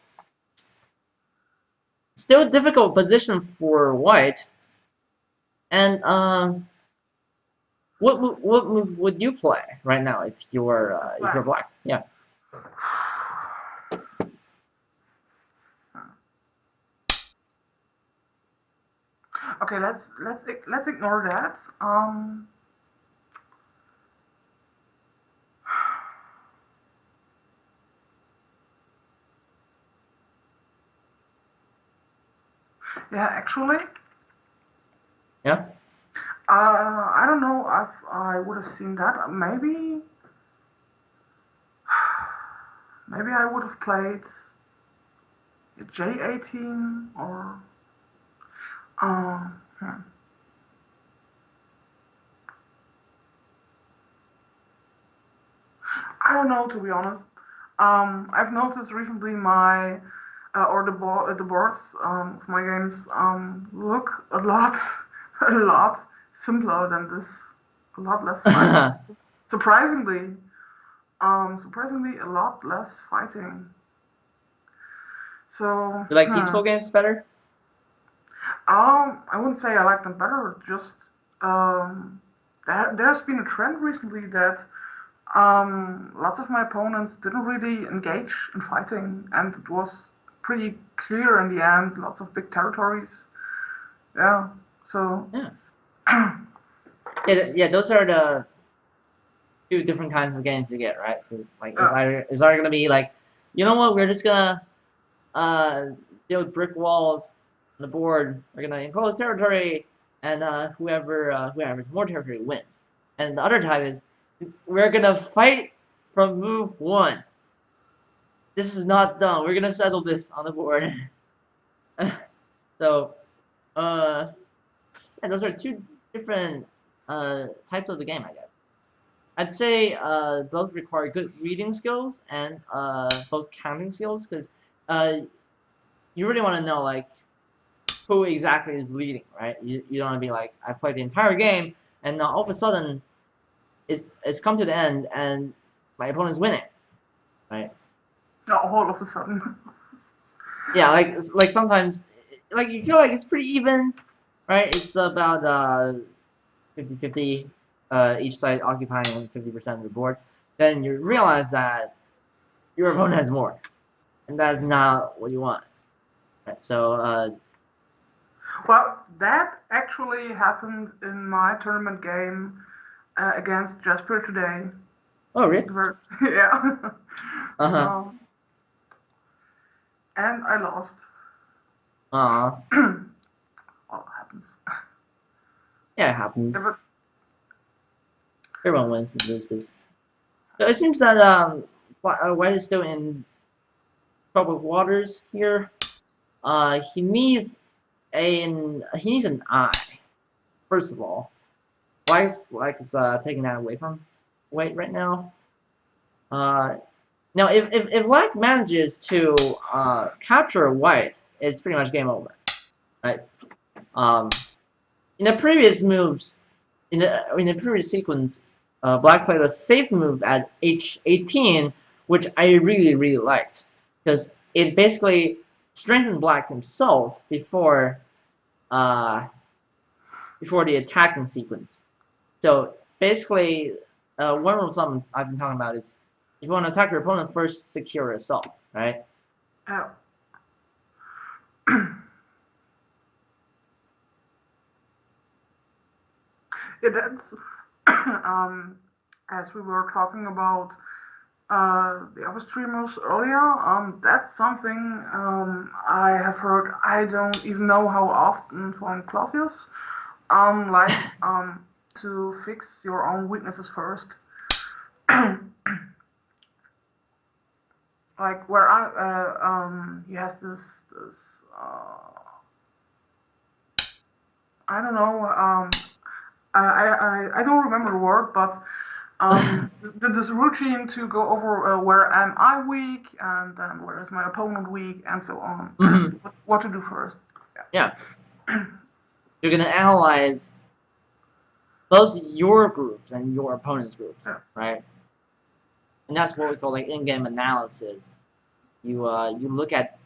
still a difficult position for white. And what move would you play right now if you're black? Yeah. Okay, let's ignore that. Yeah, actually, Yeah. I don't know if I would have seen that. Maybe I would have played a J18 or I don't know, to be honest. I've noticed recently my the boards of my games look a lot a lot simpler than this, a lot less fighting. Surprisingly, surprisingly a lot less fighting. So You like peaceful games better? I wouldn't say I like them better. Just there's been a trend recently that lots of my opponents didn't really engage in fighting, and it was pretty clear in the end. Lots of big territories. Yeah. So. Yeah. Yeah. Those are the 2 different kinds of games you get, right? Like it's either gonna be like, you know what, we're just gonna build brick walls on the board. We're gonna enclose territory, and whoever has more territory wins. And the other type is we're gonna fight from move 1. This is not done. We're gonna settle this on the board. So, yeah, those are 2 different types of the game, I guess. I'd say both require good reading skills and both counting skills, because you really want to know like who exactly is leading, right? You don't want to be like, I played the entire game and now all of a sudden it's come to the end and my opponent's winning, right? Not all of a sudden. Yeah, like sometimes like you feel like it's pretty even, right? It's about 50-50, each side occupying 50% of the board. Then you realize that your opponent has more, and that's not what you want. Right? So Well, that actually happened in my tournament game against Jasper today. oh really? Yeah. Uh-huh. And I lost. Well, Well, it happens. yeah, it happens. Yeah, but Everyone wins and loses. So it seems that white is still in troubled waters here. he needs an eye. First of all, Black is taking that away from White right now. Now, if Black manages to capture White, it's pretty much game over, right? In the previous moves, in the previous sequence, Black played a safe move at H18, which I really liked, because it basically strengthened Black himself before the attacking sequence. So basically, one rule of thumb I've been talking about is if you want to attack your opponent, first secure yourself, right? Yeah. Yeah, that's as we were talking about the other streamers earlier. That's something I have heard. I don't even know how often from Clausius. Like to fix your own weaknesses first. Like where he has this I don't know I don't remember the word, but this routine to go over where am I weak and then where is my opponent weak and so on. Mhm. What to do first. Yeah. You're gonna analyze both your groups and your opponent's groups, Yeah. right? And that's what we call like in-game analysis. You look at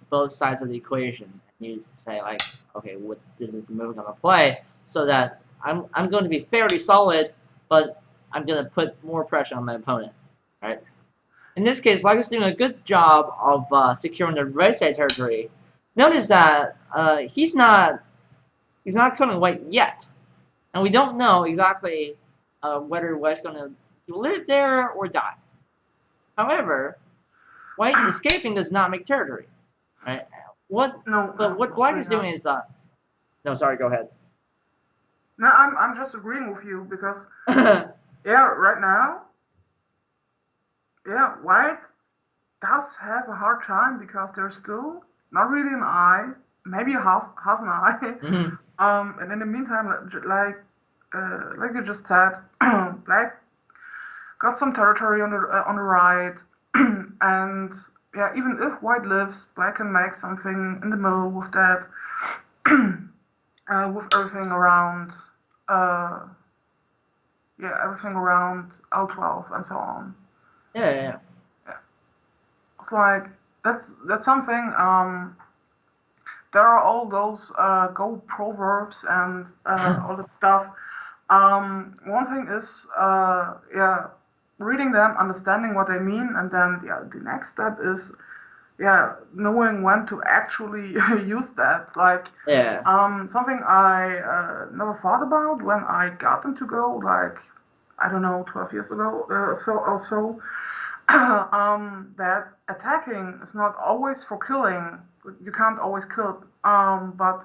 both sides of the equation and you say like, okay, this is the move I'm gonna play, so that I'm going to be fairly solid, but I'm gonna put more pressure on my opponent, right? In this case, Black is doing a good job of securing the right side territory. Notice that he's not killing White yet, and we don't know exactly whether White's gonna live there or die. However, White escaping does not make territory, right? What Black is doing is no, sorry, go ahead. No, I'm just agreeing with you because yeah, right now, yeah, White does have a hard time because there's still not really an eye, maybe half an eye. Mhm. And in the meantime, like you just said, Black got some territory on the right, and yeah, even if White lives, Black can make something in the middle with that, with everything around, everything around L12 and so on. Yeah. It's like that's something. There are all those Go proverbs and all that stuff. One thing is reading them, understanding what they mean, and then the next step is knowing when to actually use that. Like something I never thought about when I got into Go, like I don't know, 12 years ago, so that attacking is not always for killing. You can't always kill, but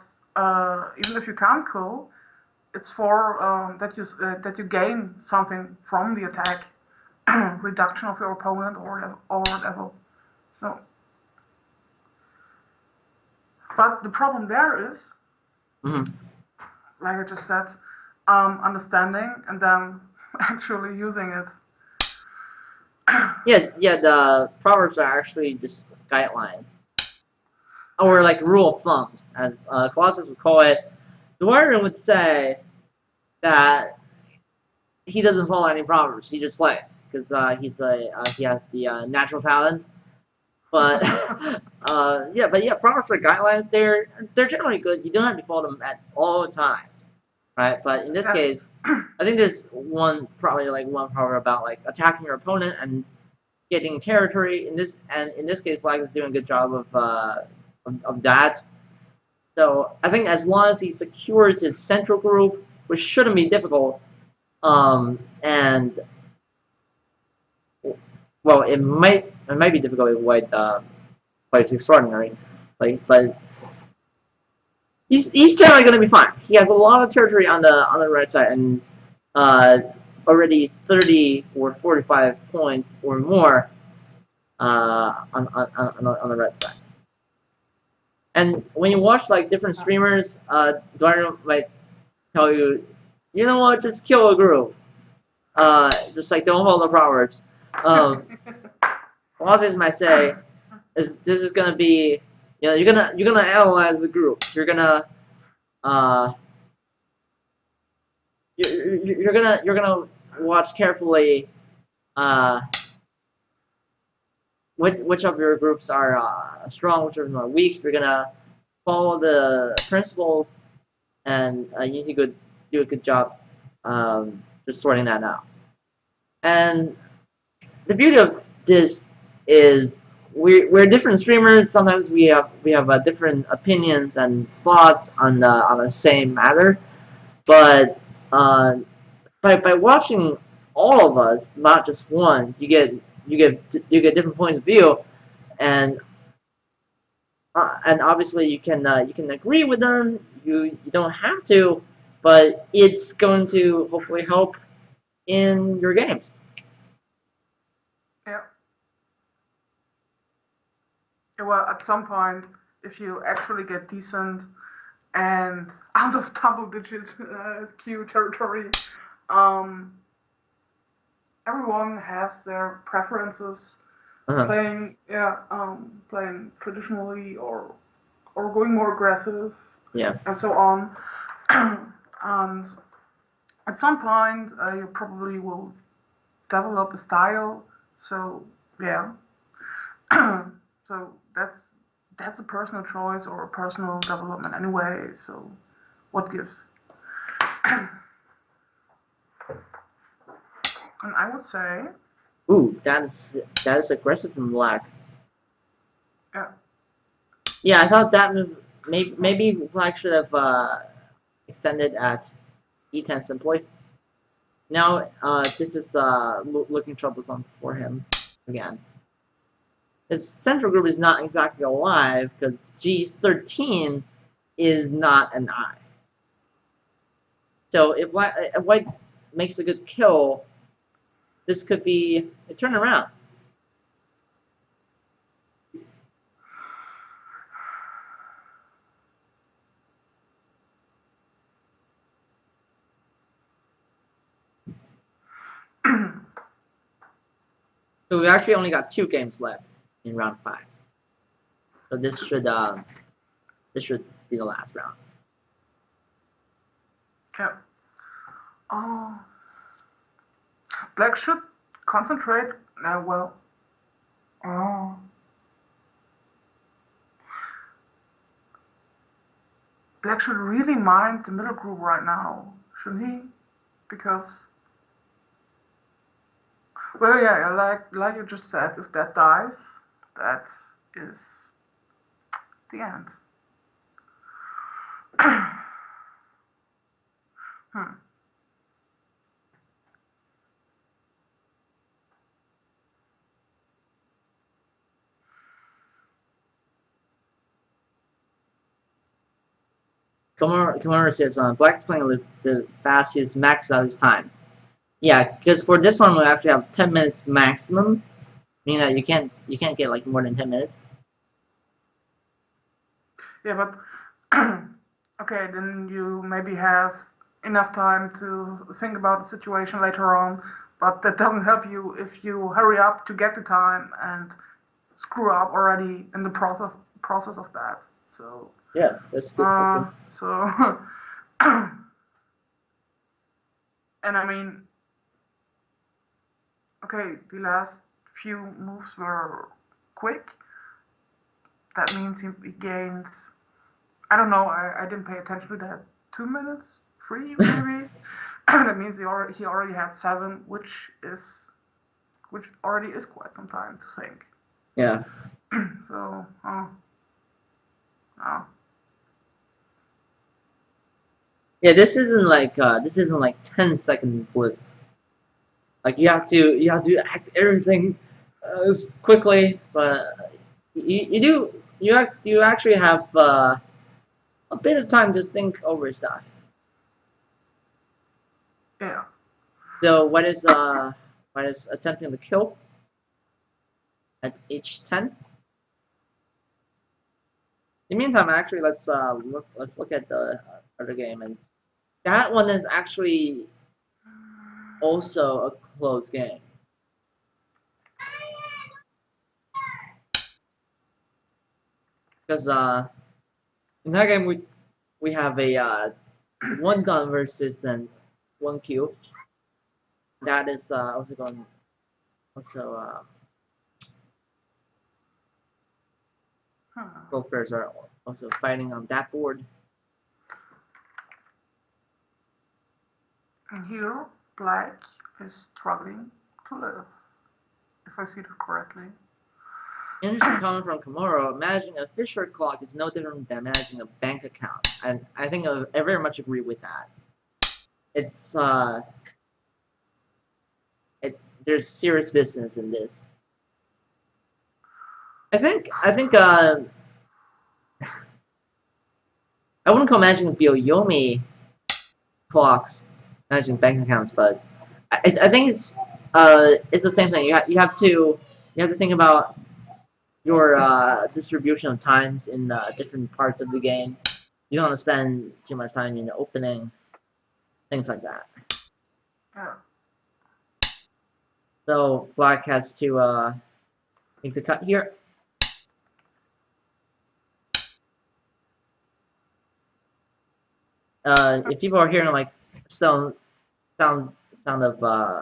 even if you can't kill, it's for that you gain something from the attack, reduction of your opponent or whatever. So, but the problem there is, like I just said, understanding and then actually using it. The proverbs are actually just guidelines, or like rule of thumbs, as Colossus would call it. The warrior would say that he doesn't follow any proverbs; he just plays because he has the natural talent. But proverbs are guidelines. They're generally good. You don't have to follow them at all times, right? But in this case, I think there's one proverb about like attacking your opponent and getting territory. In this case, Black is doing a good job of that. So I think as long as he secures his central group, which shouldn't be difficult, and well, it might be difficult if White plays extraordinary, but he's generally going to be fine. He has a lot of territory on the right side and already 30 or 45 points or more on the right side. And when you watch like different streamers, Dwyer might tell you, you know what, just kill a group. Just like don't follow the proverbs. Bosses might say, this is gonna be, you're gonna analyze the group. You're gonna you're gonna watch carefully which of your groups are strong, which of them are weak. You're gonna follow the principles, and you need to do a good job just sorting that out. And the beauty of this is we're different streamers. Sometimes we have different opinions and thoughts on the same matter, but by watching all of us, not just one, you get different points of view, and obviously you can agree with them. You don't have to, but it's going to hopefully help in your games. Yeah. Well, at some point, if you actually get decent and out of double-digit Q territory, everyone has their preferences. Playing traditionally or going more aggressive, and so on. And at some point, you probably will develop a style. So yeah, so that's a personal choice or a personal development anyway. So what gives? And I would say. Ooh, that is aggressive from Black. Yeah. Yeah, I thought that move maybe Black should have extended at E10 simply. Now this is looking troublesome for him again. His central group is not exactly alive because G13 is not an eye. So if White makes a good kill, this could be a turnaround. So we actually only got 2 games left in round 5. So this should be the last round. Yeah. Black should concentrate. Well. Black should really mind the middle group right now, shouldn't he? Because. Well, yeah, like you just said, if that dies, that is the end. Kamara says Black's playing the fastest, max out his time. Yeah, because for this one we actually have 10 minutes maximum, meaning that you can't get like more than 10 minutes. Yeah, but okay, then you maybe have enough time to think about the situation later on, but that doesn't help you if you hurry up to get the time and screw up already in the process of that. So yeah, that's good. So and I mean, okay, the last few moves were quick. That means he gained. I don't know. I didn't pay attention to that. 2 minutes, 3 maybe. That means he already had 7, which already is quite some time to think. Yeah. So Yeah, this isn't like 10-second blitz. Like you have to act everything quickly, but you actually have a bit of time to think over stuff. Yeah. So what is attempting the kill at H10? the meantime, actually, let's look at the other game, and that one is actually also a close game. Because in that game we have a 1 gun versus an 1 Q. That is also going both players are also fighting on that board. And here, black is struggling to live, if I see it correctly. Interesting comment from Komoro. Managing a Fisher clock is no different than managing a bank account, and I think I very much agree with that. It's there's serious business in this. I think I wouldn't call managing Byoyomi clocks managing bank accounts, but I think it's the same thing. You have to think about your distribution of times in different parts of the game. You don't want to spend too much time in the opening, things like that. Yeah. So black has to make the cut here. If people are hearing like sound of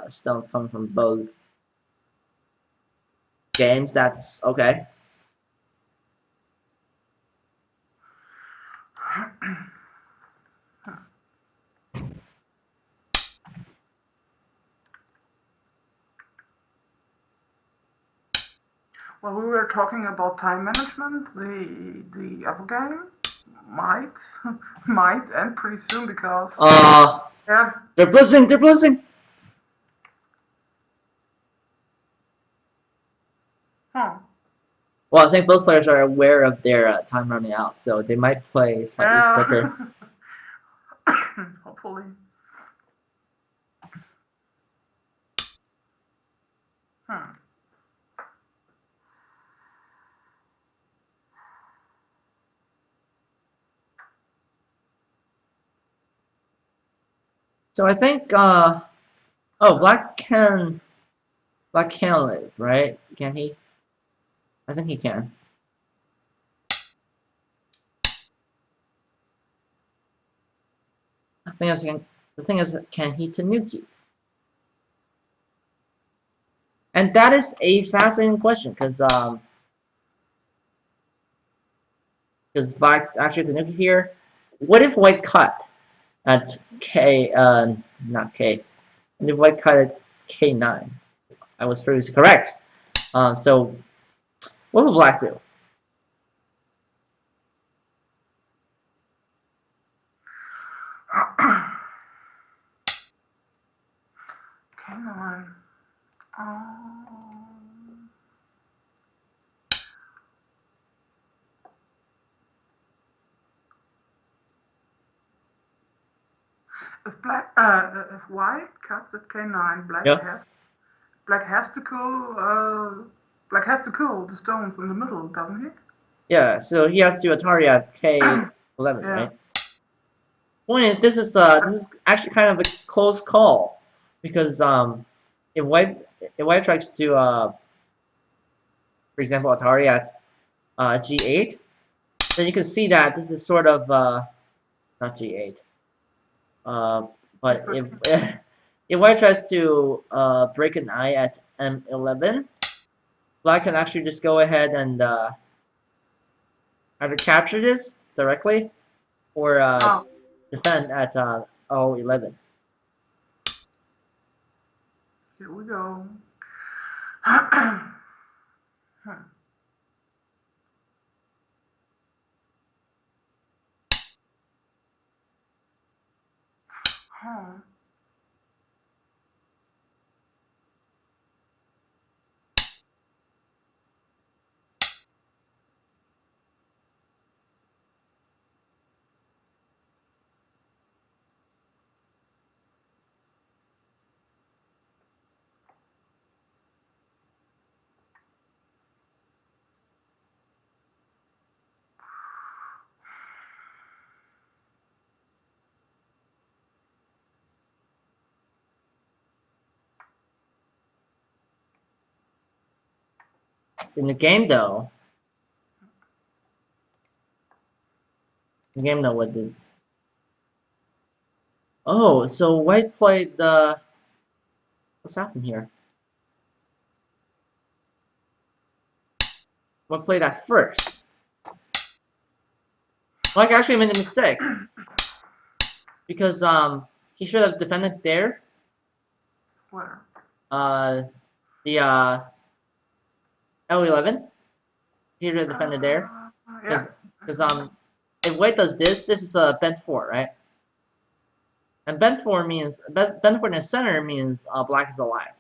stones coming from both games, that's okay. Well, we were talking about time management. The other game might end pretty soon because yeah. They're blizzing. Huh. Well, I think both players are aware of their time running out, so they might play slightly quicker. Hopefully. So I think black can live, right? Can he? I think he can. The thing is, can he Tanuki? And that is a fascinating question because black actually Tanuki here. What if white cut at K? Not K. And if white cut at K9? I was previously correct. So what will black do? Come on. If white cuts at K9, black has to kill the stones in the middle, doesn't he? Yeah. So he has to Atari at K11, Yeah. right? Point is, this is actually kind of a close call because if white tries to for example Atari at G8, then you can see that this is sort of not G8. But if white tries to break an eye at M11, black can actually just go ahead and either capture this directly or defend at O11. Here we go. in the game though, what did? Oh, so white played the. What's happened here? White played that first. Black actually made a mistake because he should have defended there. Where? The L11. He should have defended there. Yeah. Because if white does this, this is a bent 4, right? And bent 4 means bent 4 in the center means black is alive,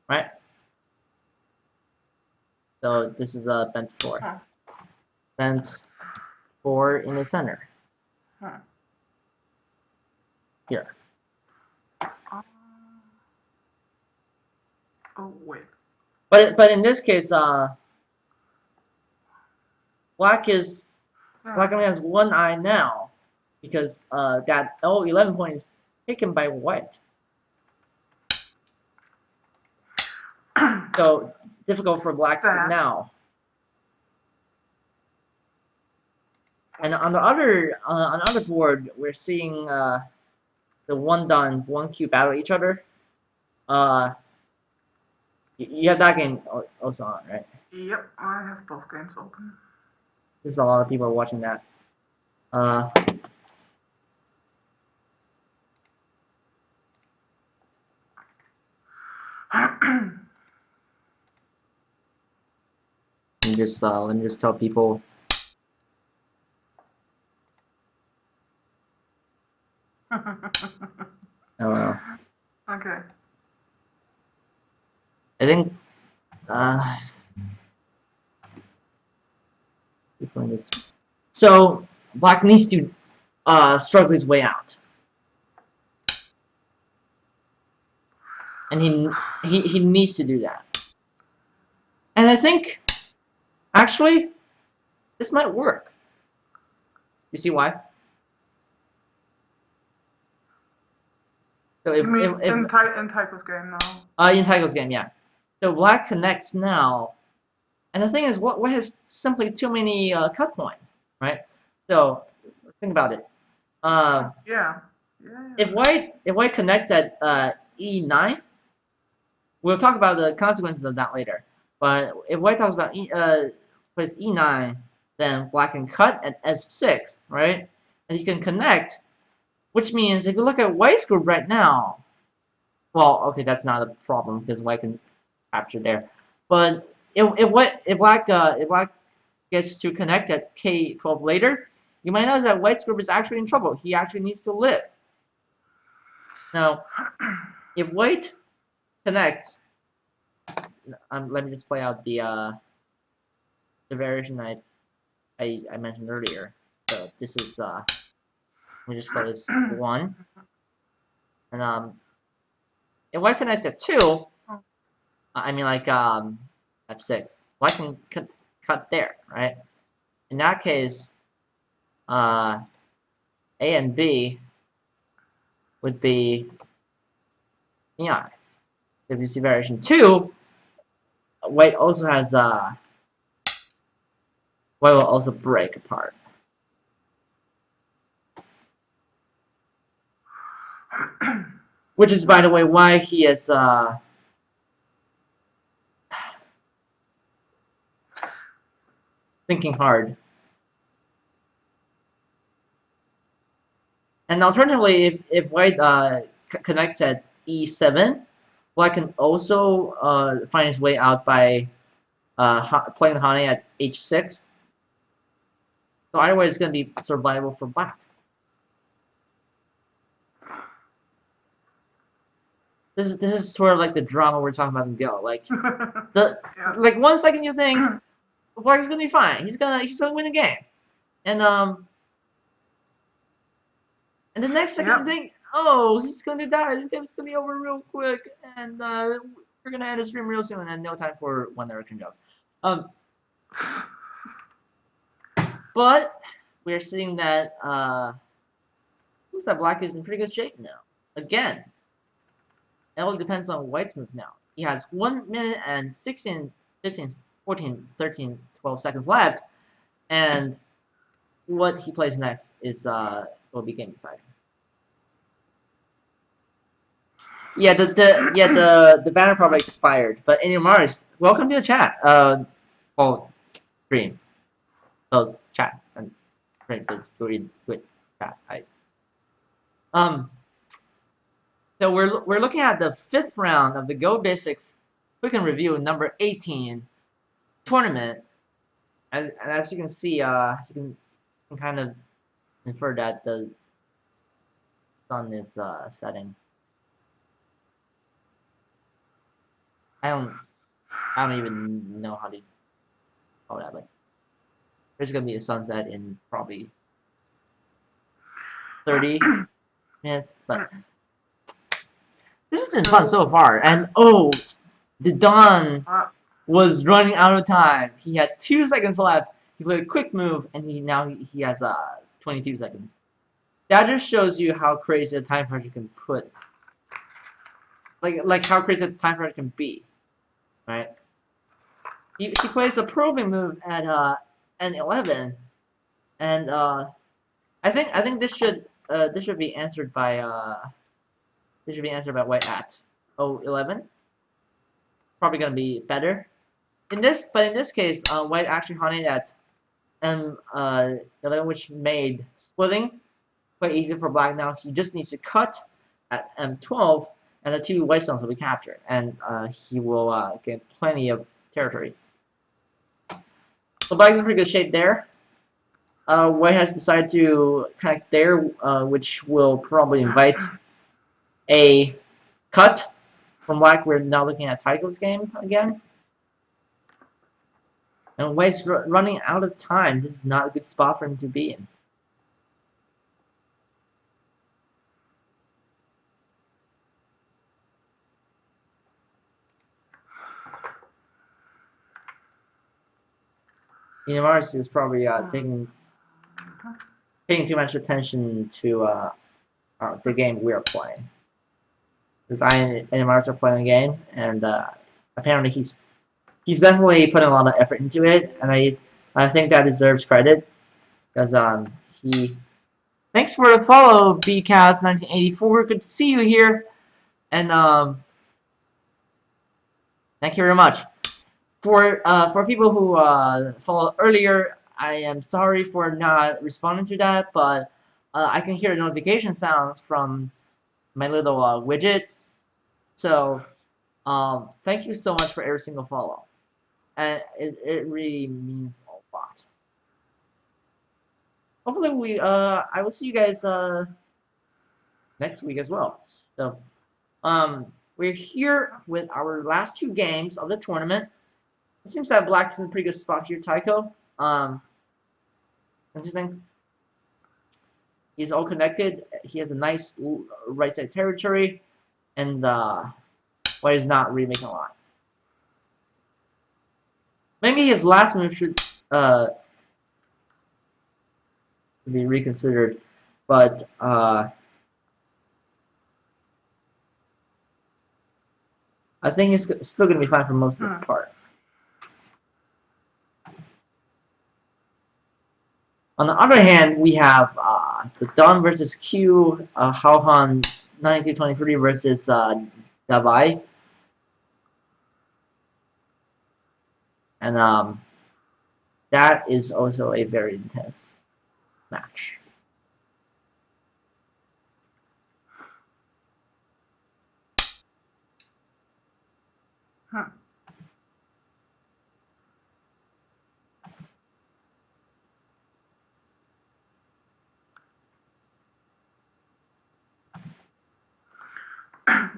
right? So this is a bent 4. Huh. Bent 4 in the center. Huh. Here. Oh wait. But in this case, black only has one eye now because that L11 point is taken by white. So difficult for black now. And on the other board, we're seeing the one done, one cube battle each other. You have that game also on, right? Yep, I have both games open. There's a lot of people watching that. let me just tell people. Oh, Okay. I think this. So black needs to struggle his way out, and he needs to do that. And I think actually this might work. You see why? So if in Tyco's game now. In Tyco's game, yeah. So black connects now, and the thing is, what has simply too many cut points, right? So think about it. Yeah. If white connects at E9, we'll talk about the consequences of that later. But if white talks about plays E9, then black can cut at F6, right? And he can connect, which means if you look at white's group right now, well, okay, that's not a problem because white can capture there. But if black gets to connect at K12 later, you might notice that white's group is actually in trouble. He actually needs to live. Now, if white connects, let me just play out the variation I mentioned earlier. So this is let me just call this 1, and if white connects at 2, I mean like F6, white can cut there, right? In that case, A and B would be EI. If you see variation 2, white also has white will also break apart. Which is, by the way, why he is thinking hard. And alternatively, if white connects at E7, black can also find his way out by playing Hane at H6. So either way, it's going to be survival for black. This is sort of like the drama we're talking about in Go. Like like 1 second you think black is gonna be fine. He's gonna win the game, and the next second you think, oh, he's gonna die. This game's gonna be over real quick, and we're gonna end the stream real soon, and no time for One Direction jokes. But we're seeing that seems that black is in pretty good shape now. Again, it all depends on white's move now. he has 1 minute and 16, 15, 14, 13, 12 seconds left, and what he plays next is will be game deciding. Yeah, the banner probably expired, but Inazuma, welcome to the chat. Stream, both chat and stream is doing good chat. So we're looking at the 5th round of the Go Basics Quick and Review number 18 tournament, and as you can see, you can kind of infer that the sun is setting. I don't even know how to call that, but there's gonna be a sunset in probably 30 minutes. But this has been fun so far. And oh, the Don was running out of time. He had 2 seconds left. He played a quick move, and he has 22 seconds. That just shows you how crazy a time pressure can put. Like how crazy a time pressure can be. Right? He plays a probing move at N11, and I think this should be answered by white at 011. Probably gonna be better. In this case, white actually hunted at M11, which made splitting quite easy for black. Now he just needs to cut at M12, and the 2 white stones will be captured, and he will get plenty of territory. So black's in pretty good shape there. White has decided to connect there, which will probably invite a cut from black. We're now looking at Tyco's game again. And white's running out of time. This is not a good spot for him to be in. Inazuma is probably taking too much attention to the game we are playing. Because I and Inazuma are playing a game, and apparently he's definitely putting a lot of effort into it, and I think that deserves credit, because he. Thanks for the follow, BCast1984. Good to see you here, and thank you very much. For people who followed earlier, I am sorry for not responding to that, but I can hear notification sounds from my little widget. So thank you so much for every single follow, and it really means a lot. Hopefully I will see you guys next week as well. So we're here with our last 2 games of the tournament. It seems that black is in a pretty good spot here, Tyco. Interesting. He's all connected. He has a nice right side territory, and white is not really making a lot. Maybe his last move should be reconsidered, but I think he's still going to be fine for most of the part. On the other hand, we have the Don versus Q, Haohan 9223 versus Davai. And that is also a very intense match.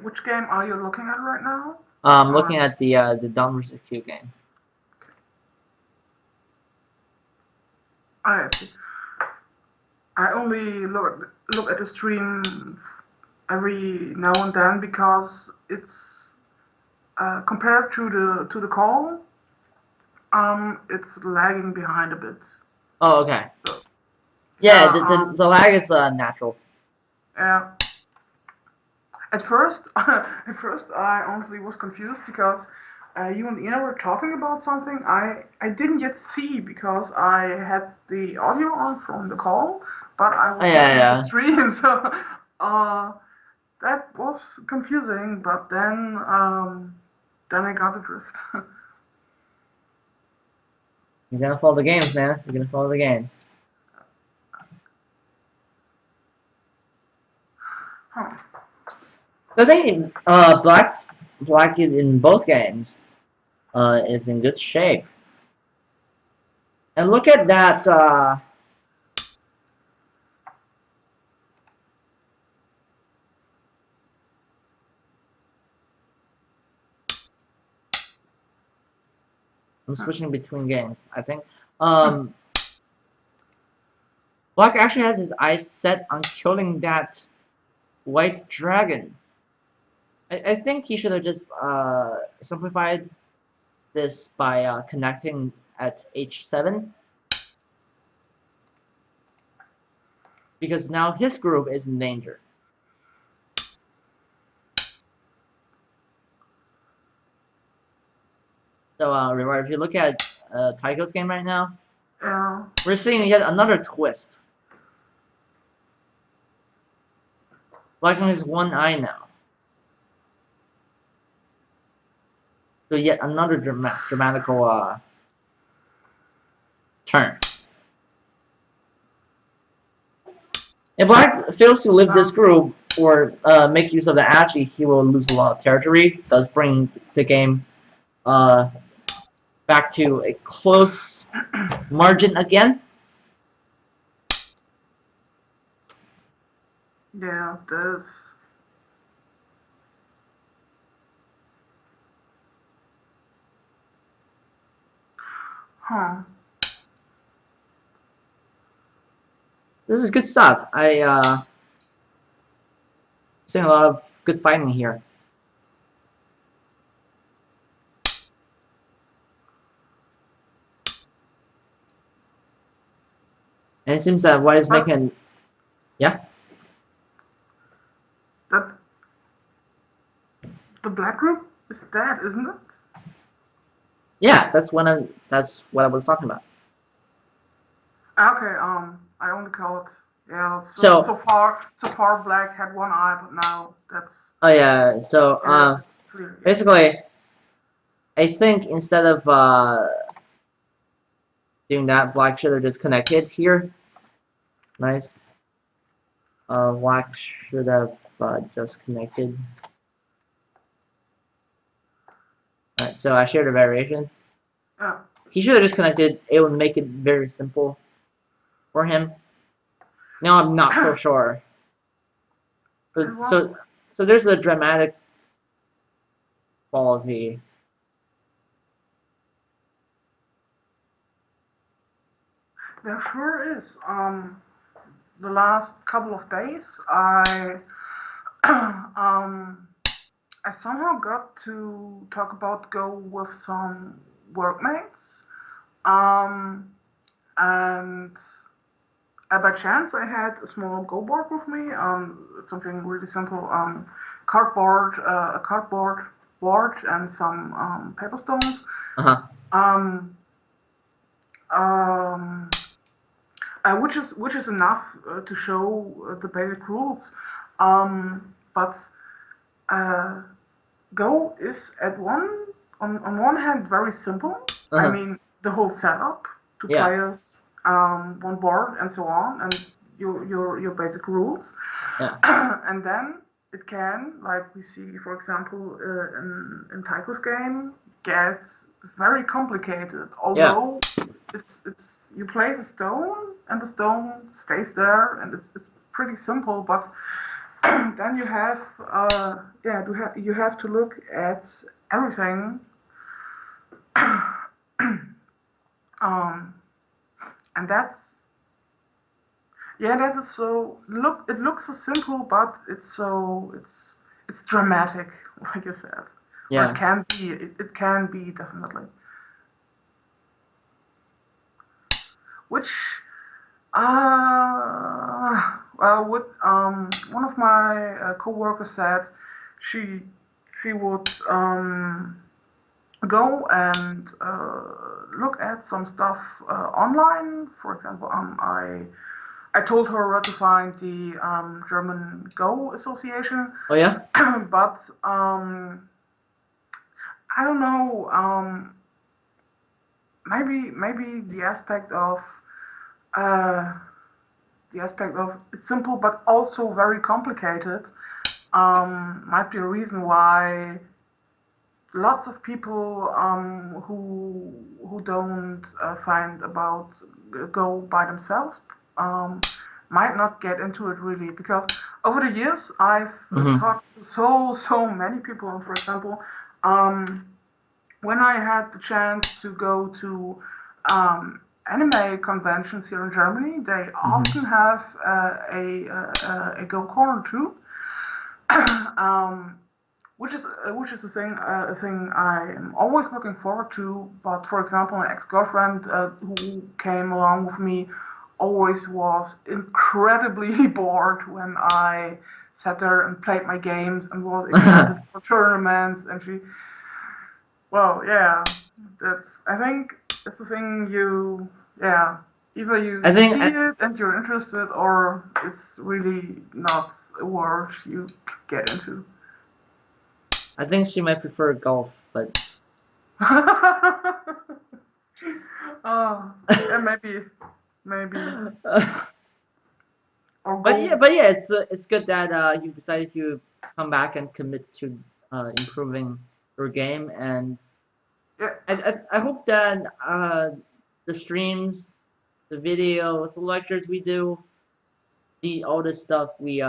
Which game are you looking at right now? I'm looking at the Don versus Q game. I see. I only look at the stream every now and then because it's compared to the call, it's lagging behind a bit. Oh, okay. So yeah, the lag is natural. Yeah. At first, I honestly was confused because you and Ina were talking about something I didn't yet see because I had the audio on from the call, but I was looking at the stream, so that was confusing. But then I got the drift. You're gonna follow the games, man. You're gonna follow the games. Huh. I think black in both games is in good shape. And look at that. I'm switching between games. I think black actually has his eyes set on killing that white dragon. I think he should have just simplified this by connecting at h7, because now his group is in danger. So Revar, if you look at Tycho's game right now, we're seeing yet another twist. Black on his one eye now. So yet another dramatical turn. If Black fails to live this group or make use of the agi, he will lose a lot of territory, thus bringing the game back to a close margin again. Yeah, there's. Huh. This is good stuff. Seeing a lot of good fighting here. And it seems that White is making, yeah. That the black group is dead, isn't it? Yeah, that's what I was talking about. Okay, I only called. Yeah, so far black had one eye, but now that's. Oh yeah, so that's basically, I think instead of doing that, black should have just connected here. Nice. Black should have just connected. Alright, so I shared a variation. Yeah. He should have just connected. It would make it very simple for him. Now I'm not so sure. So there's a dramatic quality. There sure is. The last couple of days, I somehow got to talk about Go with some workmates, and by chance I had a small Go board with me. It's something really simple. Cardboard, a cardboard board, and some paper stones. Which is enough to show the basic rules, but Go is on one hand very simple. I mean, the whole setup, two players, one board, and so on, and your basic rules. And then it can, like we see, for example, in Tycho's game, get very complicated. Although it's you place a stone and the stone stays there, and it's pretty simple, but then you have you have to look at everything, and that is so it looks so simple, but it's dramatic, like you said. Yeah. Or it can be definitely. Which Well, what one of my co-workers said, she would go and look at some stuff online. For example, I told her where to find the German Go Association, Oh yeah. but I don't know. Maybe uh, the aspect of it's simple but also very complicated might be a reason why lots of people who don't find about Go by themselves might not get into it really, because over the years I've talked to so many people, and for example, when I had the chance to go to anime conventions here in Germany, they often have a Go corner too, which is a thing I'm always looking forward to. But for example, an ex-girlfriend who came along with me always was incredibly bored when I sat there and played my games and was excited for tournaments, and she. Well, yeah, I think it's a thing either you see it and you're interested, or it's really not a world you get into. I think she might prefer golf, but. Yeah, maybe. Or but yeah, it's good that you decided to come back and commit to improving your game, and yeah. I hope that the streams, the videos, the lectures we do, all the stuff we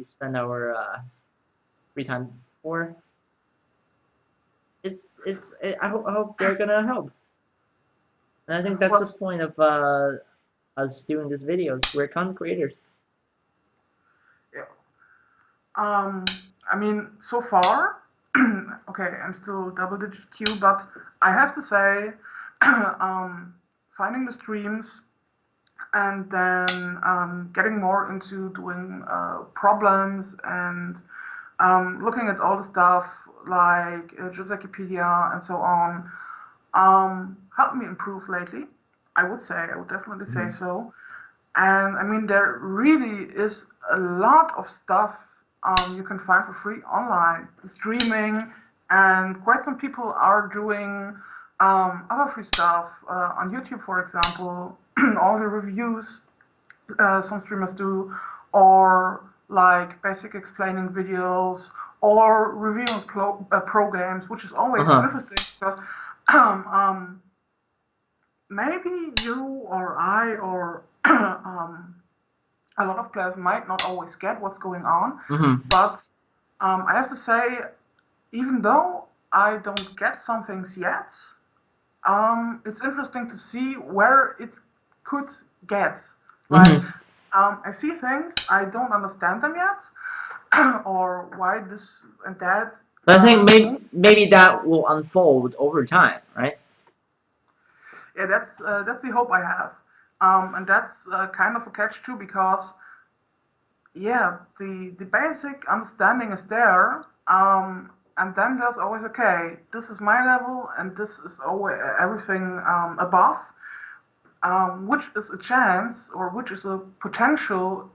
spend our free time for. I hope they're gonna help, and I think that's the point of us doing these videos. We're content creators. Yeah. I mean, so far, okay, I'm still double-digit Q, but I have to say, finding the streams and then getting more into doing problems and looking at all the stuff like Josekipedia and so on helped me improve lately. I would definitely say so. And I mean, there really is a lot of stuff you can find for free online, streaming, and quite some people are doing other free stuff on YouTube, for example, all the reviews some streamers do, or like basic explaining videos, or reviewing pro games, which is always interesting because maybe you or I or a lot of players might not always get what's going on, but I have to say, even though I don't get some things yet, it's interesting to see where it could get. Like, I see things, I don't understand them yet, or why this and that. But I think maybe that will unfold over time, right? Yeah, that's the hope I have, and that's kind of a catch too, because yeah, the basic understanding is there, and then there's always okay, this is my level, and this is always everything above, which is a chance or which is a potential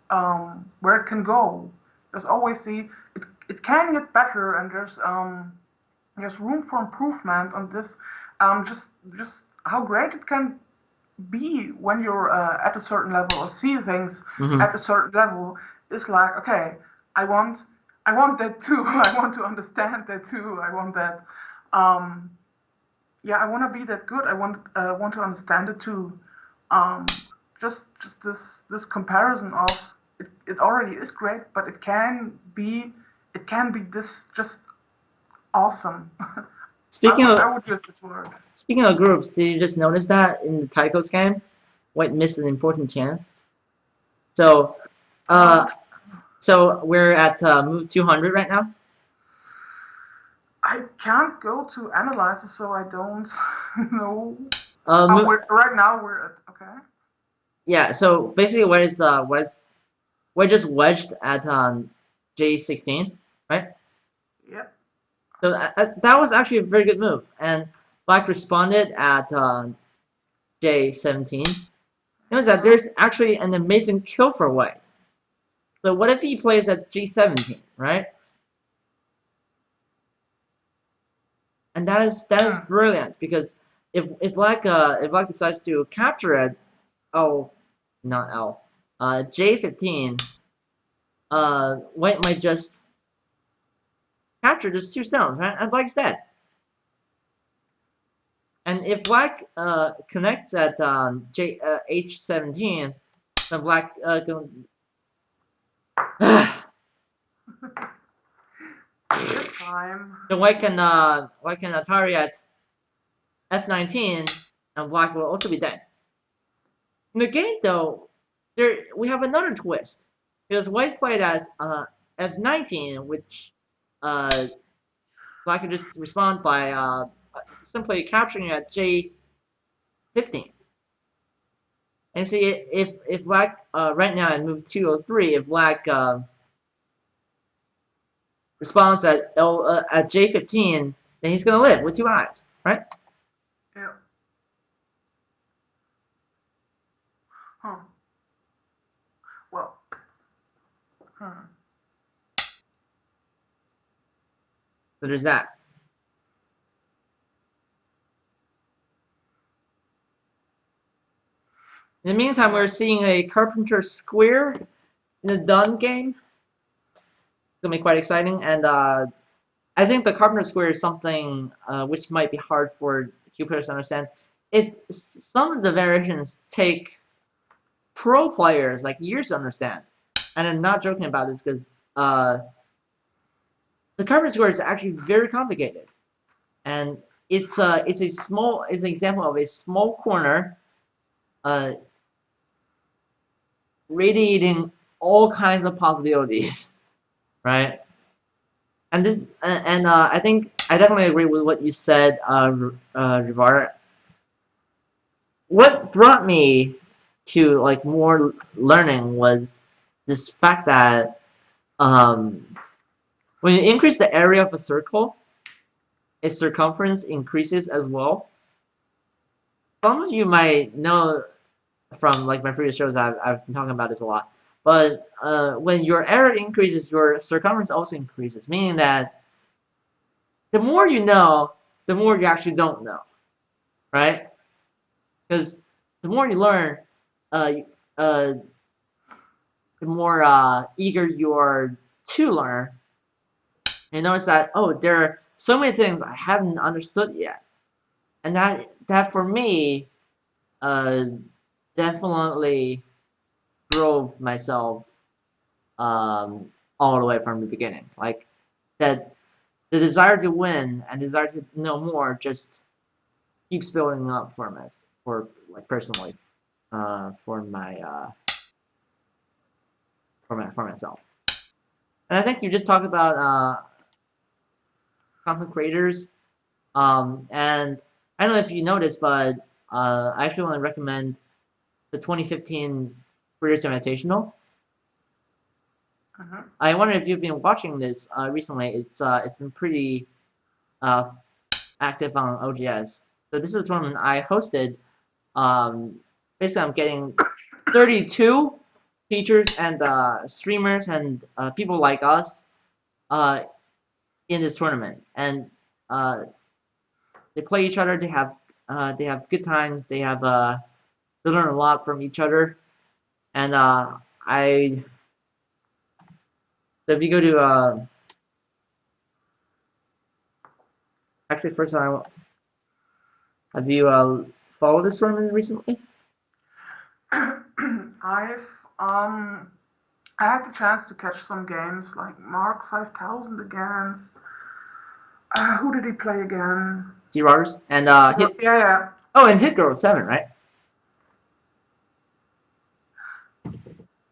where it can go. There's always it can get better, and there's room for improvement on this. Just how great it can be when you're at a certain level or see things at a certain level is like, okay, I want that too. I want to understand that too. I want that. Yeah, I want to be that good. I want to understand it too. Just this comparison of it already is great, but it can be this just awesome. I would use this word. Speaking of groups, did you just notice that in the Tyco's game, White missed an important chance? So, so we're at move 200 right now. I can't go to analysis, so I don't know. Right now we're at okay. Yeah. So basically, what is white just wedged at J16, right? Yep. So that was actually a very good move, and black responded at J17. It was that there's actually an amazing kill for white. So what if he plays at G17, right? And that is brilliant, because if black decides to capture it, J15, white might just capture just 2 stones, right? And black's dead. And if black connects at H17, then black Good time. then white can Atari at F19, and black will also be dead. In the game, though, we have another twist, because white played at F19, which black can just respond by simply capturing at J15. And see, if black right now and move 203, if black responds at J15, then he's gonna live with 2 eyes, right? Yeah. Huh. Well. So there's that. In the meantime, we're seeing a Carpenter Square in the Dun game. It's gonna be quite exciting, and I think the Carpenter Square is something which might be hard for Q players to understand. Some of the variations take pro players like years to understand, and I'm not joking about this, because the Carpenter Square is actually very complicated, and it's an example of a small corner radiating all kinds of possibilities, right? And this, I think I definitely agree with what you said, Revar. What brought me to like more learning was this fact that when you increase the area of a circle, its circumference increases as well. Some of you might know from like my previous shows, I've been talking about this a lot. But when your area increases, your circumference also increases, meaning that the more you know, the more you actually don't know, right? Because the more you learn, the more eager you are to learn. And notice that, oh, there are so many things I haven't understood yet, and that for me definitely drove myself all the way from the beginning. Like that, the desire to win and desire to know more just keeps building up for personally, for myself. And I think you just talked about content creators, and I don't know if you noticed, but I actually want to recommend the 2015 Creators Invitational. I wonder if you've been watching this recently. It's been pretty active on OGS. So this is a tournament I hosted. Basically, I'm getting 32 teachers and streamers and people like us in this tournament, and they play each other. They have good times. They learn a lot from each other, and so if you go to actually first time, have you followed this tournament recently? I had the chance to catch some games like Mark 5000 against who did he play again? T-Rotters and yeah. Oh, and Hit Girl 7, right?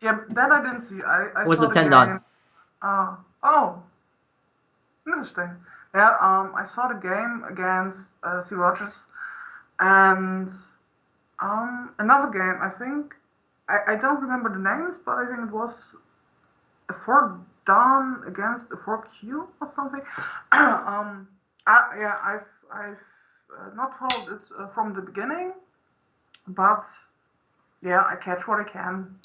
Yeah, that I didn't see. I Was saw it the 10 game. done? Oh, interesting. Yeah, I saw the game against C. Rogers, and another game. I think I don't remember the names, but I think it was a 4 Dan against a 4Q or something. Yeah, I've not followed it from the beginning, but yeah, I catch what I can.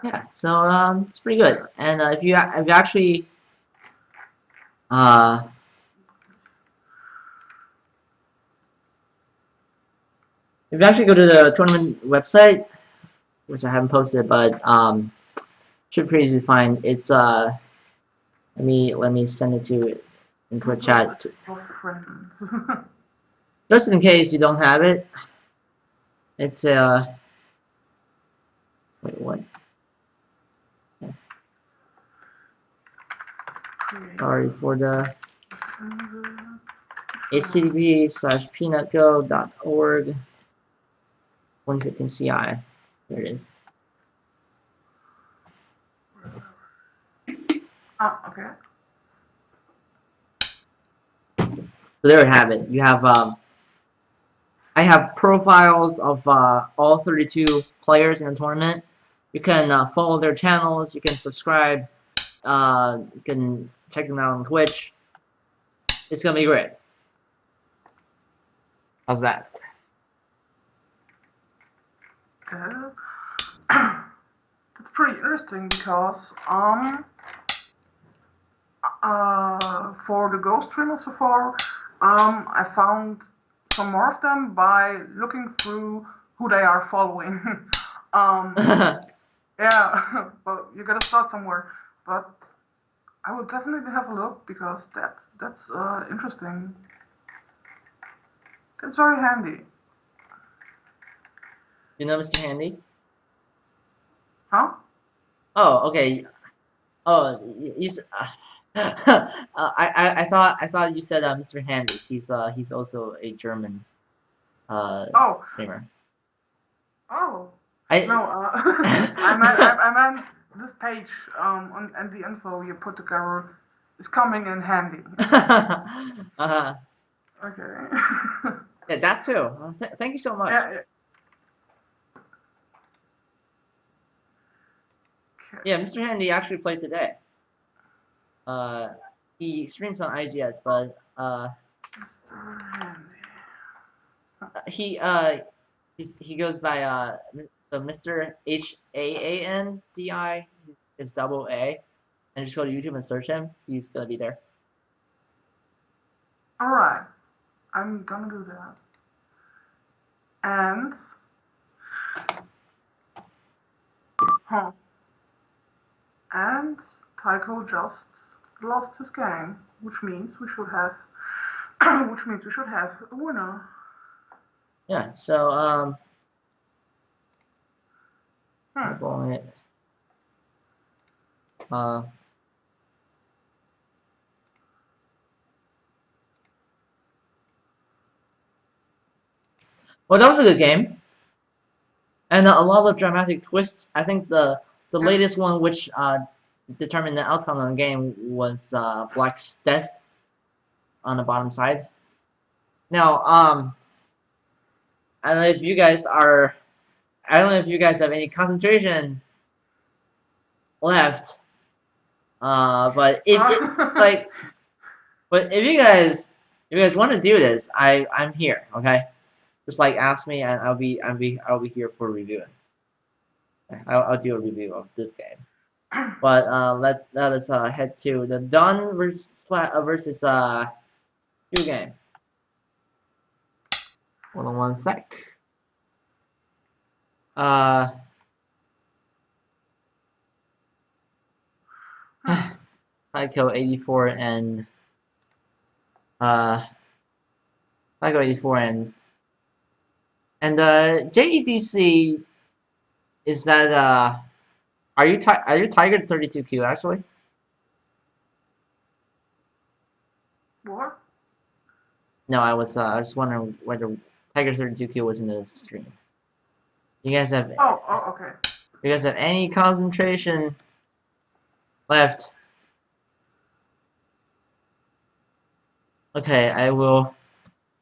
Yeah, so it's pretty good. And if you actually uh if you actually go to the tournament website, which I haven't posted, but should pretty easily find. It's let me send it to into a Google chat is your friends. just in case you don't have it. It's wait, what? Sorry for the http://peanutgo.org 115 CI. There it is. Oh, okay. So there you have it. You have I have profiles of all 32 players in the tournament. You can follow their channels. You can subscribe. You can check them out on Twitch. It's gonna be great. How's that? That's pretty interesting because for the ghost streamers so far, I found some more of them by looking through who they are following. Yeah, but you gotta start somewhere. But I will definitely have a look because that's interesting. It's very handy. You know Mr. Handy? Huh? Oh, okay. Oh, I thought you said Mr. Handy. He's also a German Oh, streamer. oh. I No, I meant this page and the info you put together is coming in handy. uh-huh. Okay. Yeah, that too. Thank you so much. Yeah. Okay. Yeah, Mr. Handy actually played today. He streams on IGS, but Mr. Handy. he goes by so Mr. HAANDI is double A, and just go to YouTube and search him. He's gonna be there. All right, I'm gonna do that. And and Tycho just lost his game, which means we should have a winner. Yeah. So Hmm. eyeballing it. Well, that was a good game, and a lot of dramatic twists. I think the latest one, which determined the outcome of the game, was Black's death on the bottom side. Now, I don't know if you guys are. I don't know if you guys have any concentration left. But if but if you guys want to do this, I'm here. Okay, just like ask me, and I'll be here for reviewing. I'll do a review of this game. But let us head to the Dawn versus you game. Hold on one sec. Tyco 84 and Tyco 84 and JEDC is that are you Tiger 32Q actually? What? No, I was wondering whether Tiger 32Q was in the stream. You guys have Oh, okay. You guys have any concentration left? Okay, I will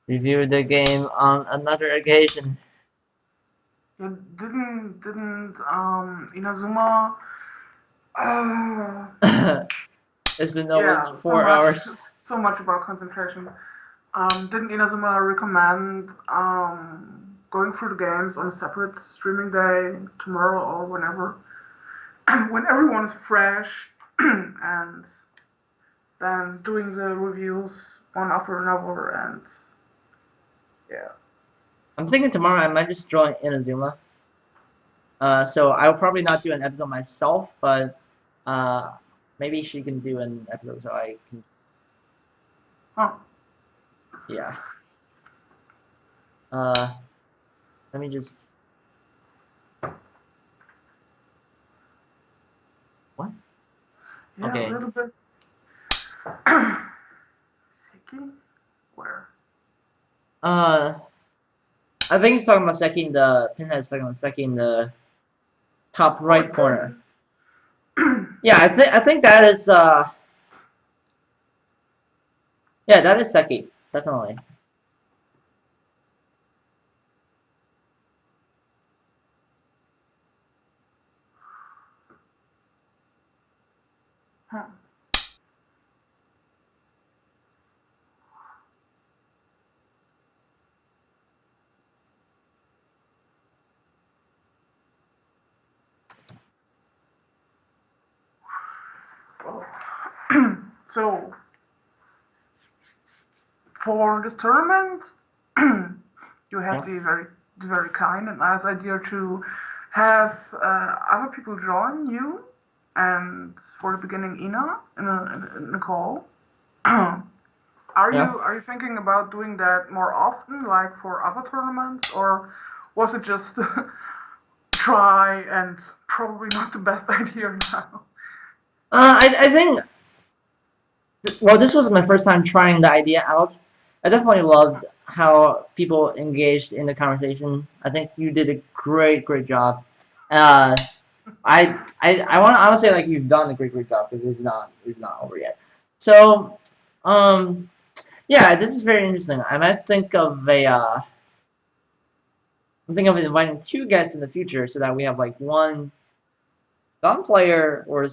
review the game on another occasion. Yeah, didn't Inazuma It's been yeah, almost 4 hours. so much about concentration. Didn't Inazuma recommend going through the games on a separate streaming day tomorrow or whenever, when everyone is fresh, and then doing the reviews one after another, and yeah. I'm thinking tomorrow I might just join Inazuma. So I'll probably not do an episode myself, but maybe she can do an episode so I can. Huh. Yeah. Let me just. What? Yeah, Okay. a little bit. Siki? Where? I think he's talking about Seki in the Pinhead's talking about Seki in the top right corner. Yeah, I think that is yeah, that is Seki, definitely. Huh. Well, so for this tournament, you had Yeah. the very kind and nice idea to have other people join you, and for the beginning, Ina in a call. Yeah. Are you thinking about doing that more often, like for other tournaments, or was it just try and probably not the best idea now? I think well, this was my first time trying the idea out. I definitely loved how people engaged in the conversation. I think you did a great job. Uh, I want to honestly like you've done a great job because it's not over yet. So, um, yeah, this is very interesting. I might think of a I'm thinking of inviting 2 guests in the future so that we have like one Dom player or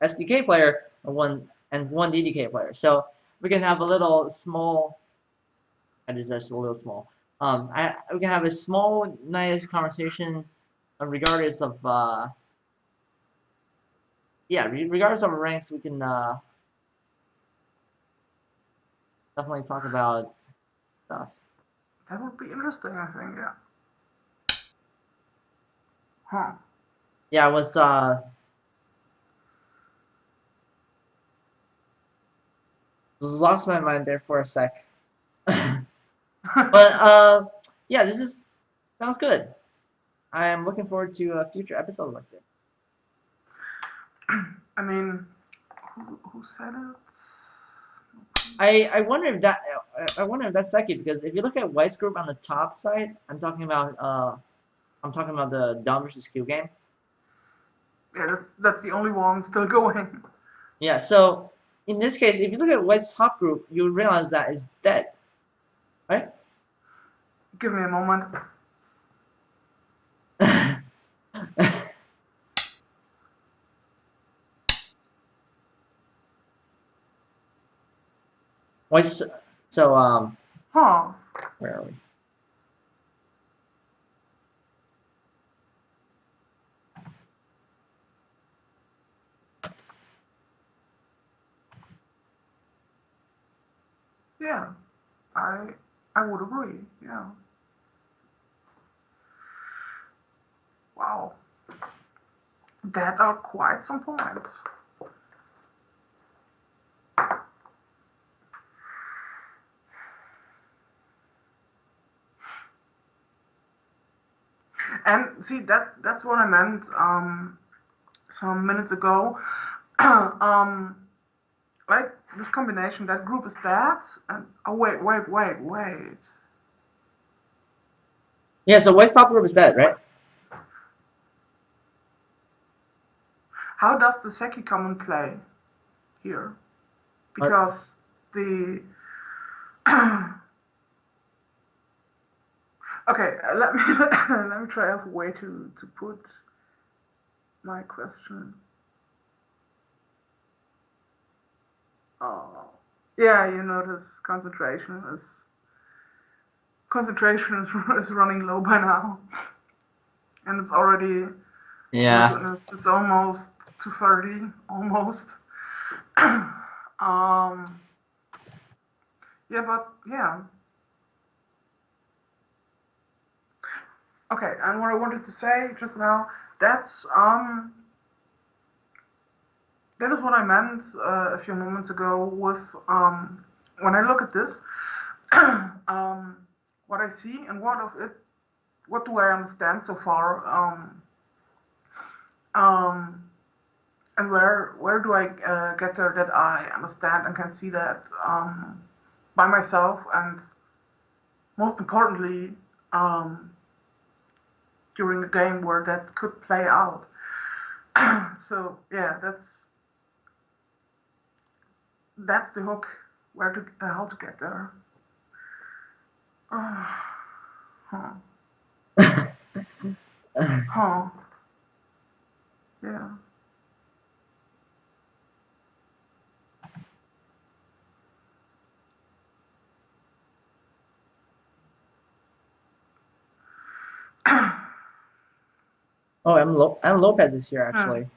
SDK player or one DDK player. So we can have a little small. I just a little small. We can have a small, nice conversation, regardless of yeah, regardless of ranks, we can definitely talk about stuff. That would be interesting, I think. Yeah. Huh. Yeah, I was lost my mind there for a sec. But yeah, this is sounds good. I am looking forward to a future episode like this. I mean, who said it? I wonder if that's Seki because if you look at White's group on the top side, I'm talking about the Down versus Q game. Yeah, that's the only one still going. Yeah, so in this case, if you look at White's top group, you realize that it's dead, right? Give me a moment. White's so Huh. where are we? Yeah, I I would agree. Yeah. Wow. That are quite some points. And see that's what I meant some minutes ago. um like this combination, that group is that, and oh wait. Yeah, so White's top group is dead, right? How does the Seki come in play here? What? Because the Okay, let me let me try out a way to put my question. Oh, yeah, you notice concentration is running low by now, and it's already, my Yeah. goodness, it's almost 2:30, almost. Yeah, but yeah. Okay, and what I wanted to say just now, that's that is what I meant a few moments ago with when I look at this, what I see and what do I understand so far, um, and where do I get there that I understand and can see that by myself, and most importantly, um, during a game where that could play out. So yeah, that's the hook. Where to how to get there? Huh. Huh. Yeah. Oh, M. Lopez is here Hmm. actually.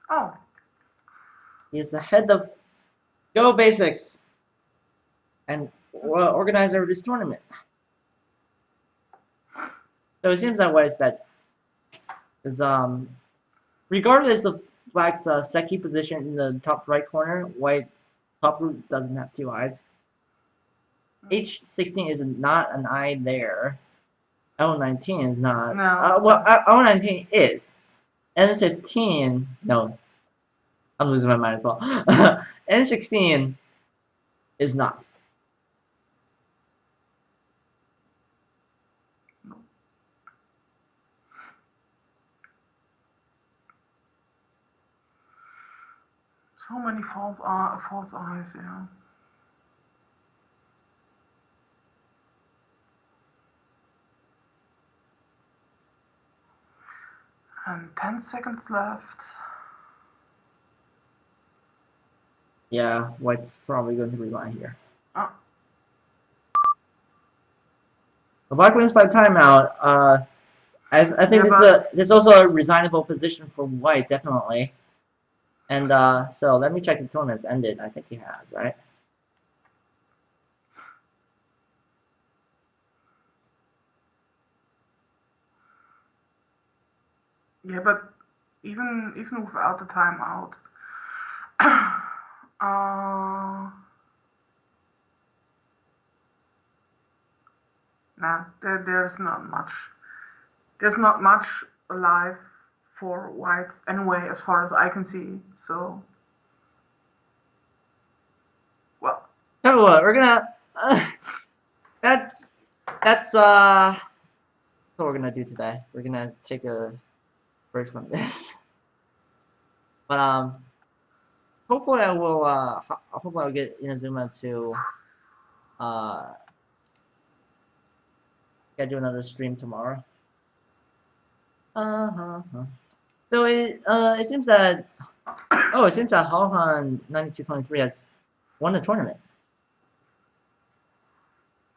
Oh. He's the head of Go Basics and organizer of this tournament. So it seems that way is that is regardless of Black's Seki position in the top right corner, White top root doesn't have two eyes. H16 is not an eye there. L19 is not. No. Well, L19 is. N15, no. I'm losing my mind as well. N16 is not. So many false eyes. Yeah. And 10 seconds left. Yeah, White's probably going to resign here. Oh. The Black wins by timeout. I think Yeah, this is also a resignable position for White, definitely. And so let me check the tournament's ended. I think he has, right? but even without the timeout, nah, there's not much. There's not much alive for White anyway, as far as I can see. So, well, Tell you what, we're gonna. That's what we're gonna do today. We're gonna take a break from this. But hopefully I will. Hopefully I'll get Inazuma to schedule another stream tomorrow. So it seems that Halhan 9223 has won the tournament.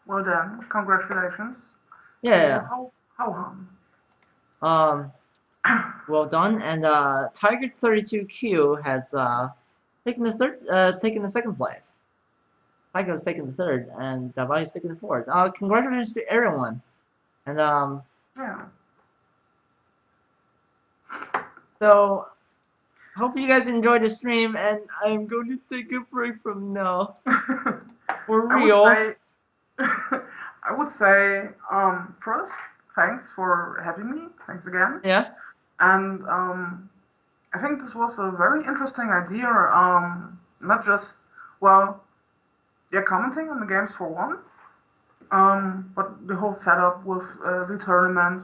well done. Congratulations. Yeah. How Well done. And Tiger 32Q has taken the second place. Tiger has taken the third, and Davai's taken the fourth. Congratulations to everyone. And yeah. so hope you guys enjoyed the stream, and I'm going to take a break from now. For real. I would say first, thanks for having me. Thanks again. Yeah. And I think this was a very interesting idea. Not just commenting on the games for one, but the whole setup with the tournament.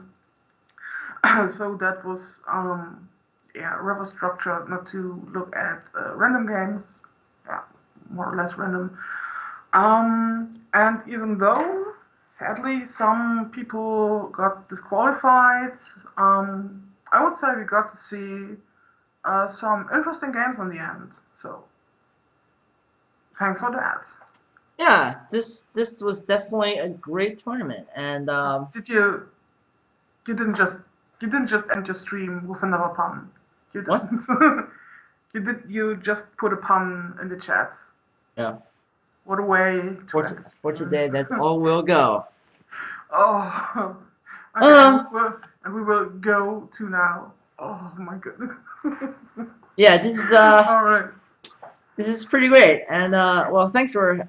So that was rather structured, not to look at random games, more or less random. And even though sadly, some people got disqualified. I would say we got to see some interesting games in the end. So thanks for that. Yeah, this was definitely a great tournament, and Did you you didn't just end your stream with another pun? You what? didn't. You just put a pun in the chat. Yeah, What a way to end the for stream. today, that's all we'll go. Oh, okay, Uh, and we will go to now. Oh my goodness. yeah, All right. this is pretty great, and well, thanks for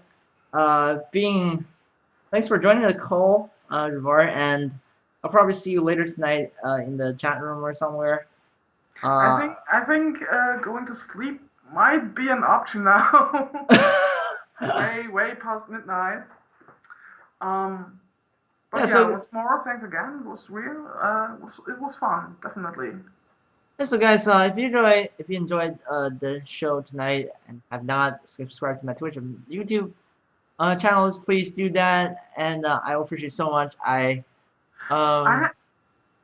thanks for joining the call, Revar, and I'll probably see you later tonight in the chat room or somewhere. I think going to sleep might be an option now. It's way past midnight. But Yeah, yeah, so once more, thanks again. It was real. It was fun, definitely. yeah, so guys, if you enjoyed the show tonight and have not subscribed to my Twitch and YouTube channels, please do that, and I will appreciate it so much. I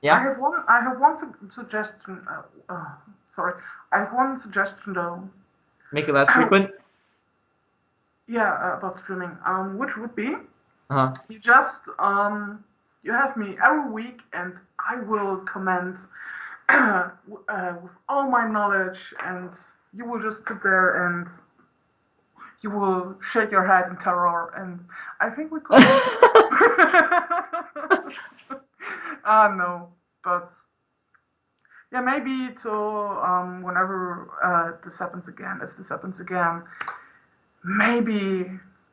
Yeah, I have one suggestion. Sorry, I have one suggestion though. make it less frequent. Yeah, about streaming. Which would be Uh-huh. you just you have me every week, and I will comment with all my knowledge, and you will just sit there and you will shake your head in terror, and I think we could. No, but yeah, maybe to whenever this happens again, if this happens again, maybe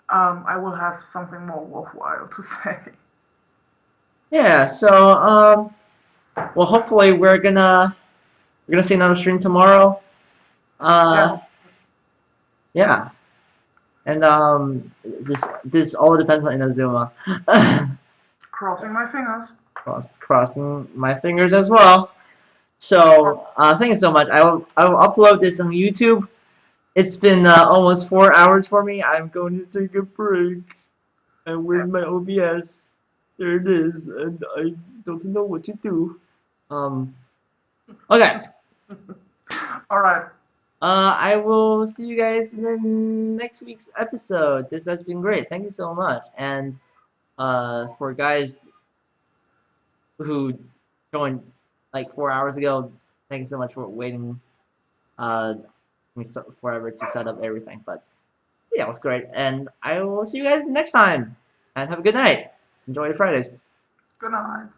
I will have something more worthwhile to say. Yeah, so well, hopefully we're gonna see another stream tomorrow. Yeah, Yeah, and this all depends on Inazuma. crossing my fingers. Crossing my fingers as well. So thank you so much. I will upload this on YouTube. It's been almost 4 hours for me. I'm going to take a break. And where's my OBS? There it is, and I don't know what to do. Okay. All right. I will see you guys in the next week's episode. This has been great. Thank you so much. And for guys who joined like 4 hours ago, thank you so much for waiting forever to set up everything. But yeah, it was great. And I will see you guys next time. And have a good night. Enjoy your Fridays. Good night.